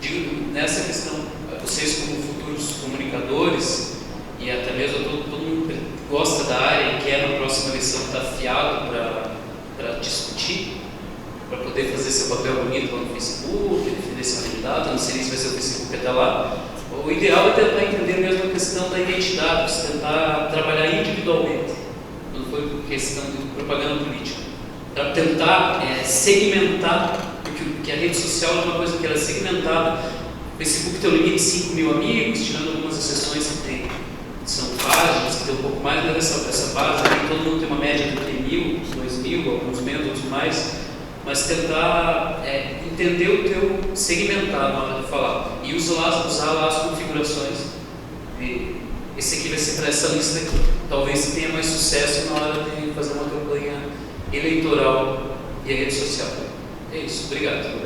Speaker 5: digo, nessa questão, vocês como futuros comunicadores e até mesmo todo mundo que gosta da área e quer na próxima eleição estar afiado para discutir, para poder fazer seu papel bonito lá no Facebook, defender seu candidato, não sei se vai ser o Facebook até lá. O ideal é tentar entender mesmo a questão da identidade, tentar trabalhar individualmente, quando for questão de propaganda política, para tentar segmentar, porque a rede social é uma coisa que ela é segmentada. O Facebook tem um limite de 5 mil amigos, tirando algumas exceções que são páginas, que tem um pouco mais, mas essa página aí, todo mundo tem uma média de 3.000, 2.000, alguns menos, outros mais, mas tentar entender o teu segmentar na hora de falar e usar lá as configurações. Esse aqui vai ser para essa lista aqui. Talvez tenha mais sucesso na hora de fazer uma campanha eleitoral e a rede social. É isso, obrigado.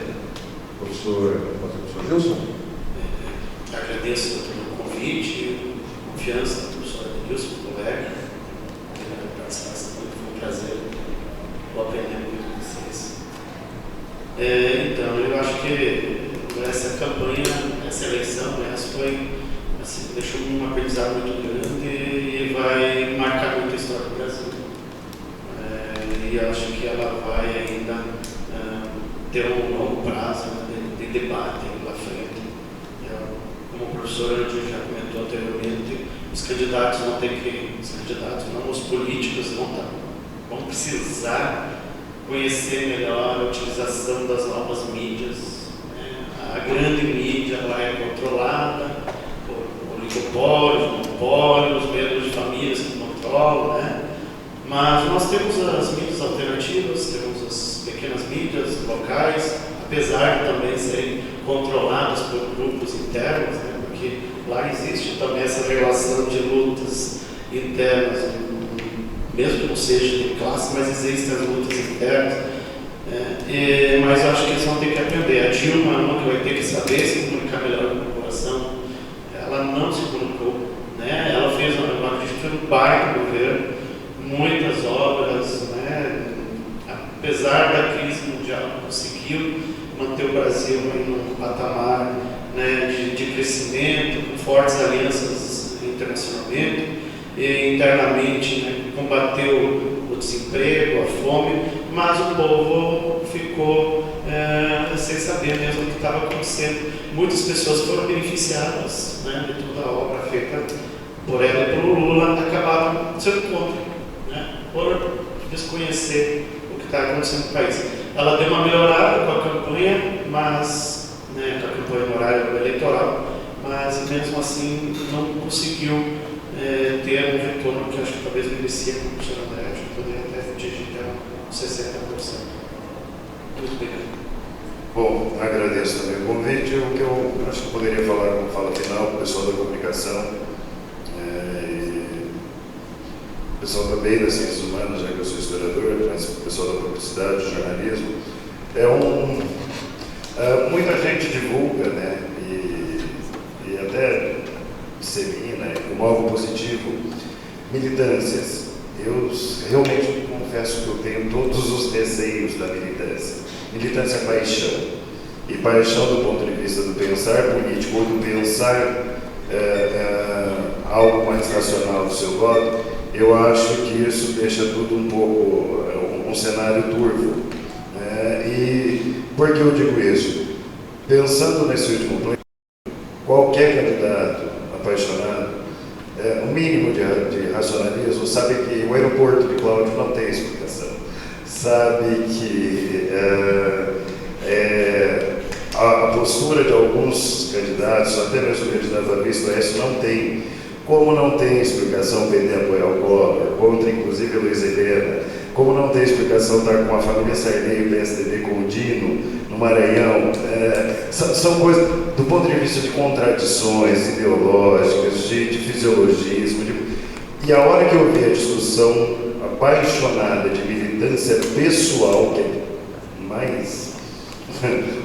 Speaker 1: Professor Gilson.
Speaker 7: Agradeço pelo convite, a confiança do professor Adilson, colega, pela participação, foi um prazer, vou aprender muito com vocês. Então, eu acho que essa campanha, essa eleição, foi, assim, deixou um aprendizado muito grande e vai marcar muito a história do Brasil. E acho que ela vai ainda ter um longo prazo de debate lá frente. Como o professor já comentou anteriormente, os candidatos os políticos vão precisar conhecer melhor a utilização das novas mídias. A grande mídia ela é controlada por oligopólios, monopólios, medos de famílias que controlam, Mas nós temos as mídias alternativas, temos as pequenas mídias locais, apesar de também serem controladas por grupos internos, porque lá existe também essa relação de lutas internas, mesmo que não seja de classe, mas existem as lutas internas. Mas eu acho que eles vão ter que aprender. A Dilma é uma que vai ter que saber se comunicar melhor com a população. Ela não se comunicou, Ela fez um baita governo, muitas obras, apesar da crise mundial, conseguiu manter o Brasil em um patamar de crescimento, com fortes alianças internacionalmente, e internamente combateu o desemprego, a fome, mas o povo ficou sem saber mesmo o que estava acontecendo. Muitas pessoas foram beneficiadas de toda a obra feita por ela e pelo Lula, acabaram sendo contra, por desconhecer o que está acontecendo no país. Ela deu uma melhorada com a campanha, mas com a campanha no horário eleitoral, mas mesmo assim não conseguiu ter um retorno que eu acho que talvez merecia, como o professor André, acho que poderia até atingir até uns 60%. Muito obrigado.
Speaker 3: Bom, agradeço também o convite. O que eu acho que eu poderia falar como fala final, o pessoal da comunicação, o pessoal também das ciências humanas, já que eu sou historiador, mas o pessoal da publicidade, do jornalismo, muita gente divulga, e até dissemina como algo positivo, militâncias. Eu realmente confesso que eu tenho todos os receios da militância. Militância é paixão. E paixão do ponto de vista do pensar político ou do pensar algo mais racional do seu voto, eu acho que isso deixa tudo um pouco, um cenário turvo. E por que eu digo isso? Pensando nesse último plano, qualquer candidato apaixonado, o mínimo de racionalismo, sabe que o aeroporto de Cláudio não tem explicação. Sabe que a postura de alguns candidatos, até mesmo o candidato a vice-presidente, não tem. Como não tem explicação PT apoiar o Collor, contra inclusive a Luiz Helena, como não tem explicação estar com a família Sarney e o PSDB com o Dino no Maranhão, são coisas, do ponto de vista de contradições ideológicas, de fisiologismo, E a hora que eu vi a discussão apaixonada de militância pessoal, que é mais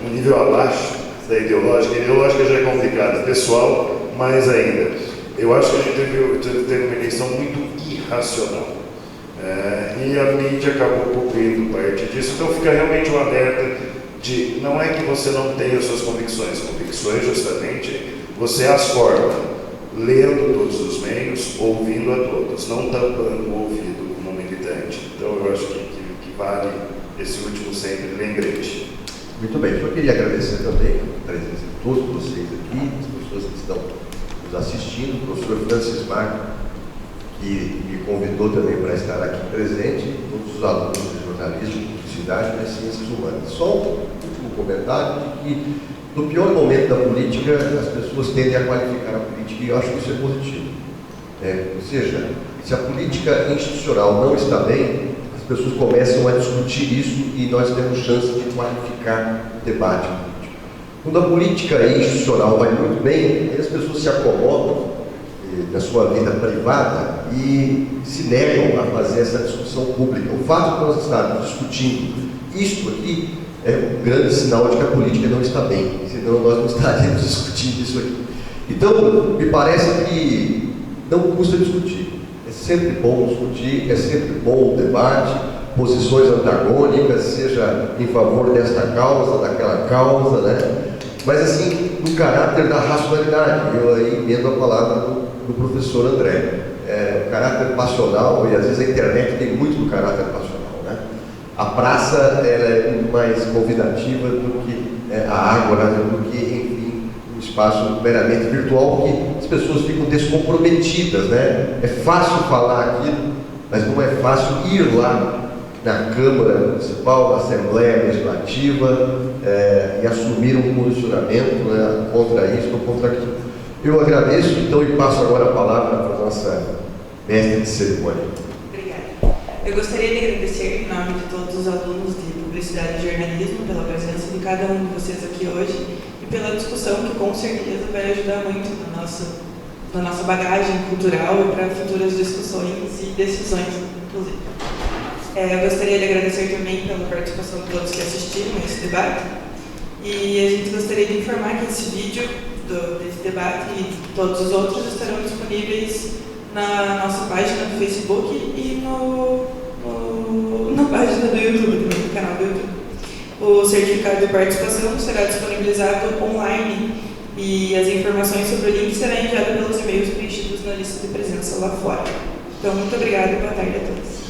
Speaker 3: um nível abaixo da ideológica já é complicado, pessoal mais ainda. Eu acho que a gente teve uma eleição muito irracional. E a mídia acabou cobrindo parte disso, então fica realmente um alerta de, não é que você não tenha as suas convicções justamente você as forma, lendo todos os meios, ouvindo a todos, não tampando o ouvido como militante. Então eu acho que vale esse último sempre lembrete.
Speaker 1: Muito bem, eu queria agradecer também a presença de todos vocês aqui, as pessoas que estão nos assistindo, o professor Francis Marco, que me convidou também para estar aqui presente, todos os alunos de jornalismo, publicidade e ciências humanas. Só um último comentário de que, no pior momento da política, as pessoas tendem a qualificar a política, e eu acho que isso é positivo. Ou seja, se a política institucional não está bem, as pessoas começam a discutir isso e nós temos chance de qualificar o debate político. Quando a política institucional vai muito bem, as pessoas se acomodam na sua vida privada e se negam a fazer essa discussão pública. O fato de nós estarmos discutindo isto aqui é um grande sinal de que a política não está bem, senão nós não estaríamos discutindo isso aqui. Então, me parece que não custa discutir. É sempre bom discutir, é sempre bom o debate, posições antagônicas, seja em favor desta causa, daquela causa, né? Mas assim, no caráter da racionalidade. Eu aí emendo a palavra do professor André. O caráter passional, e às vezes a internet tem muito do caráter passional, né? A praça ela é muito mais convidativa do que a ágora, do que, enfim, um espaço meramente virtual, porque as pessoas ficam descomprometidas, né? É fácil falar aquilo, mas não é fácil ir lá na Câmara Municipal, na Assembleia Legislativa, e assumir um posicionamento, né, contra isso ou contra aquilo. Eu agradeço, então, e passo agora a palavra para a nossa mestre de cerimônia.
Speaker 8: Obrigada. Eu gostaria de agradecer, em nome de todos os alunos de Publicidade e Jornalismo, pela presença de cada um de vocês aqui hoje e pela discussão que, com certeza, vai ajudar muito na nossa bagagem cultural e para futuras discussões e decisões, inclusive. Eu gostaria de agradecer também pela participação de todos que assistiram a esse debate. E a gente gostaria de informar que esse vídeo desse debate e todos os outros estarão disponíveis na nossa página do Facebook e na página do YouTube, também, no canal do YouTube. O certificado de participação será disponibilizado online e as informações sobre o link serão enviadas pelos e-mails preenchidos na lista de presença lá fora. Então, muito obrigada e boa tarde a todos.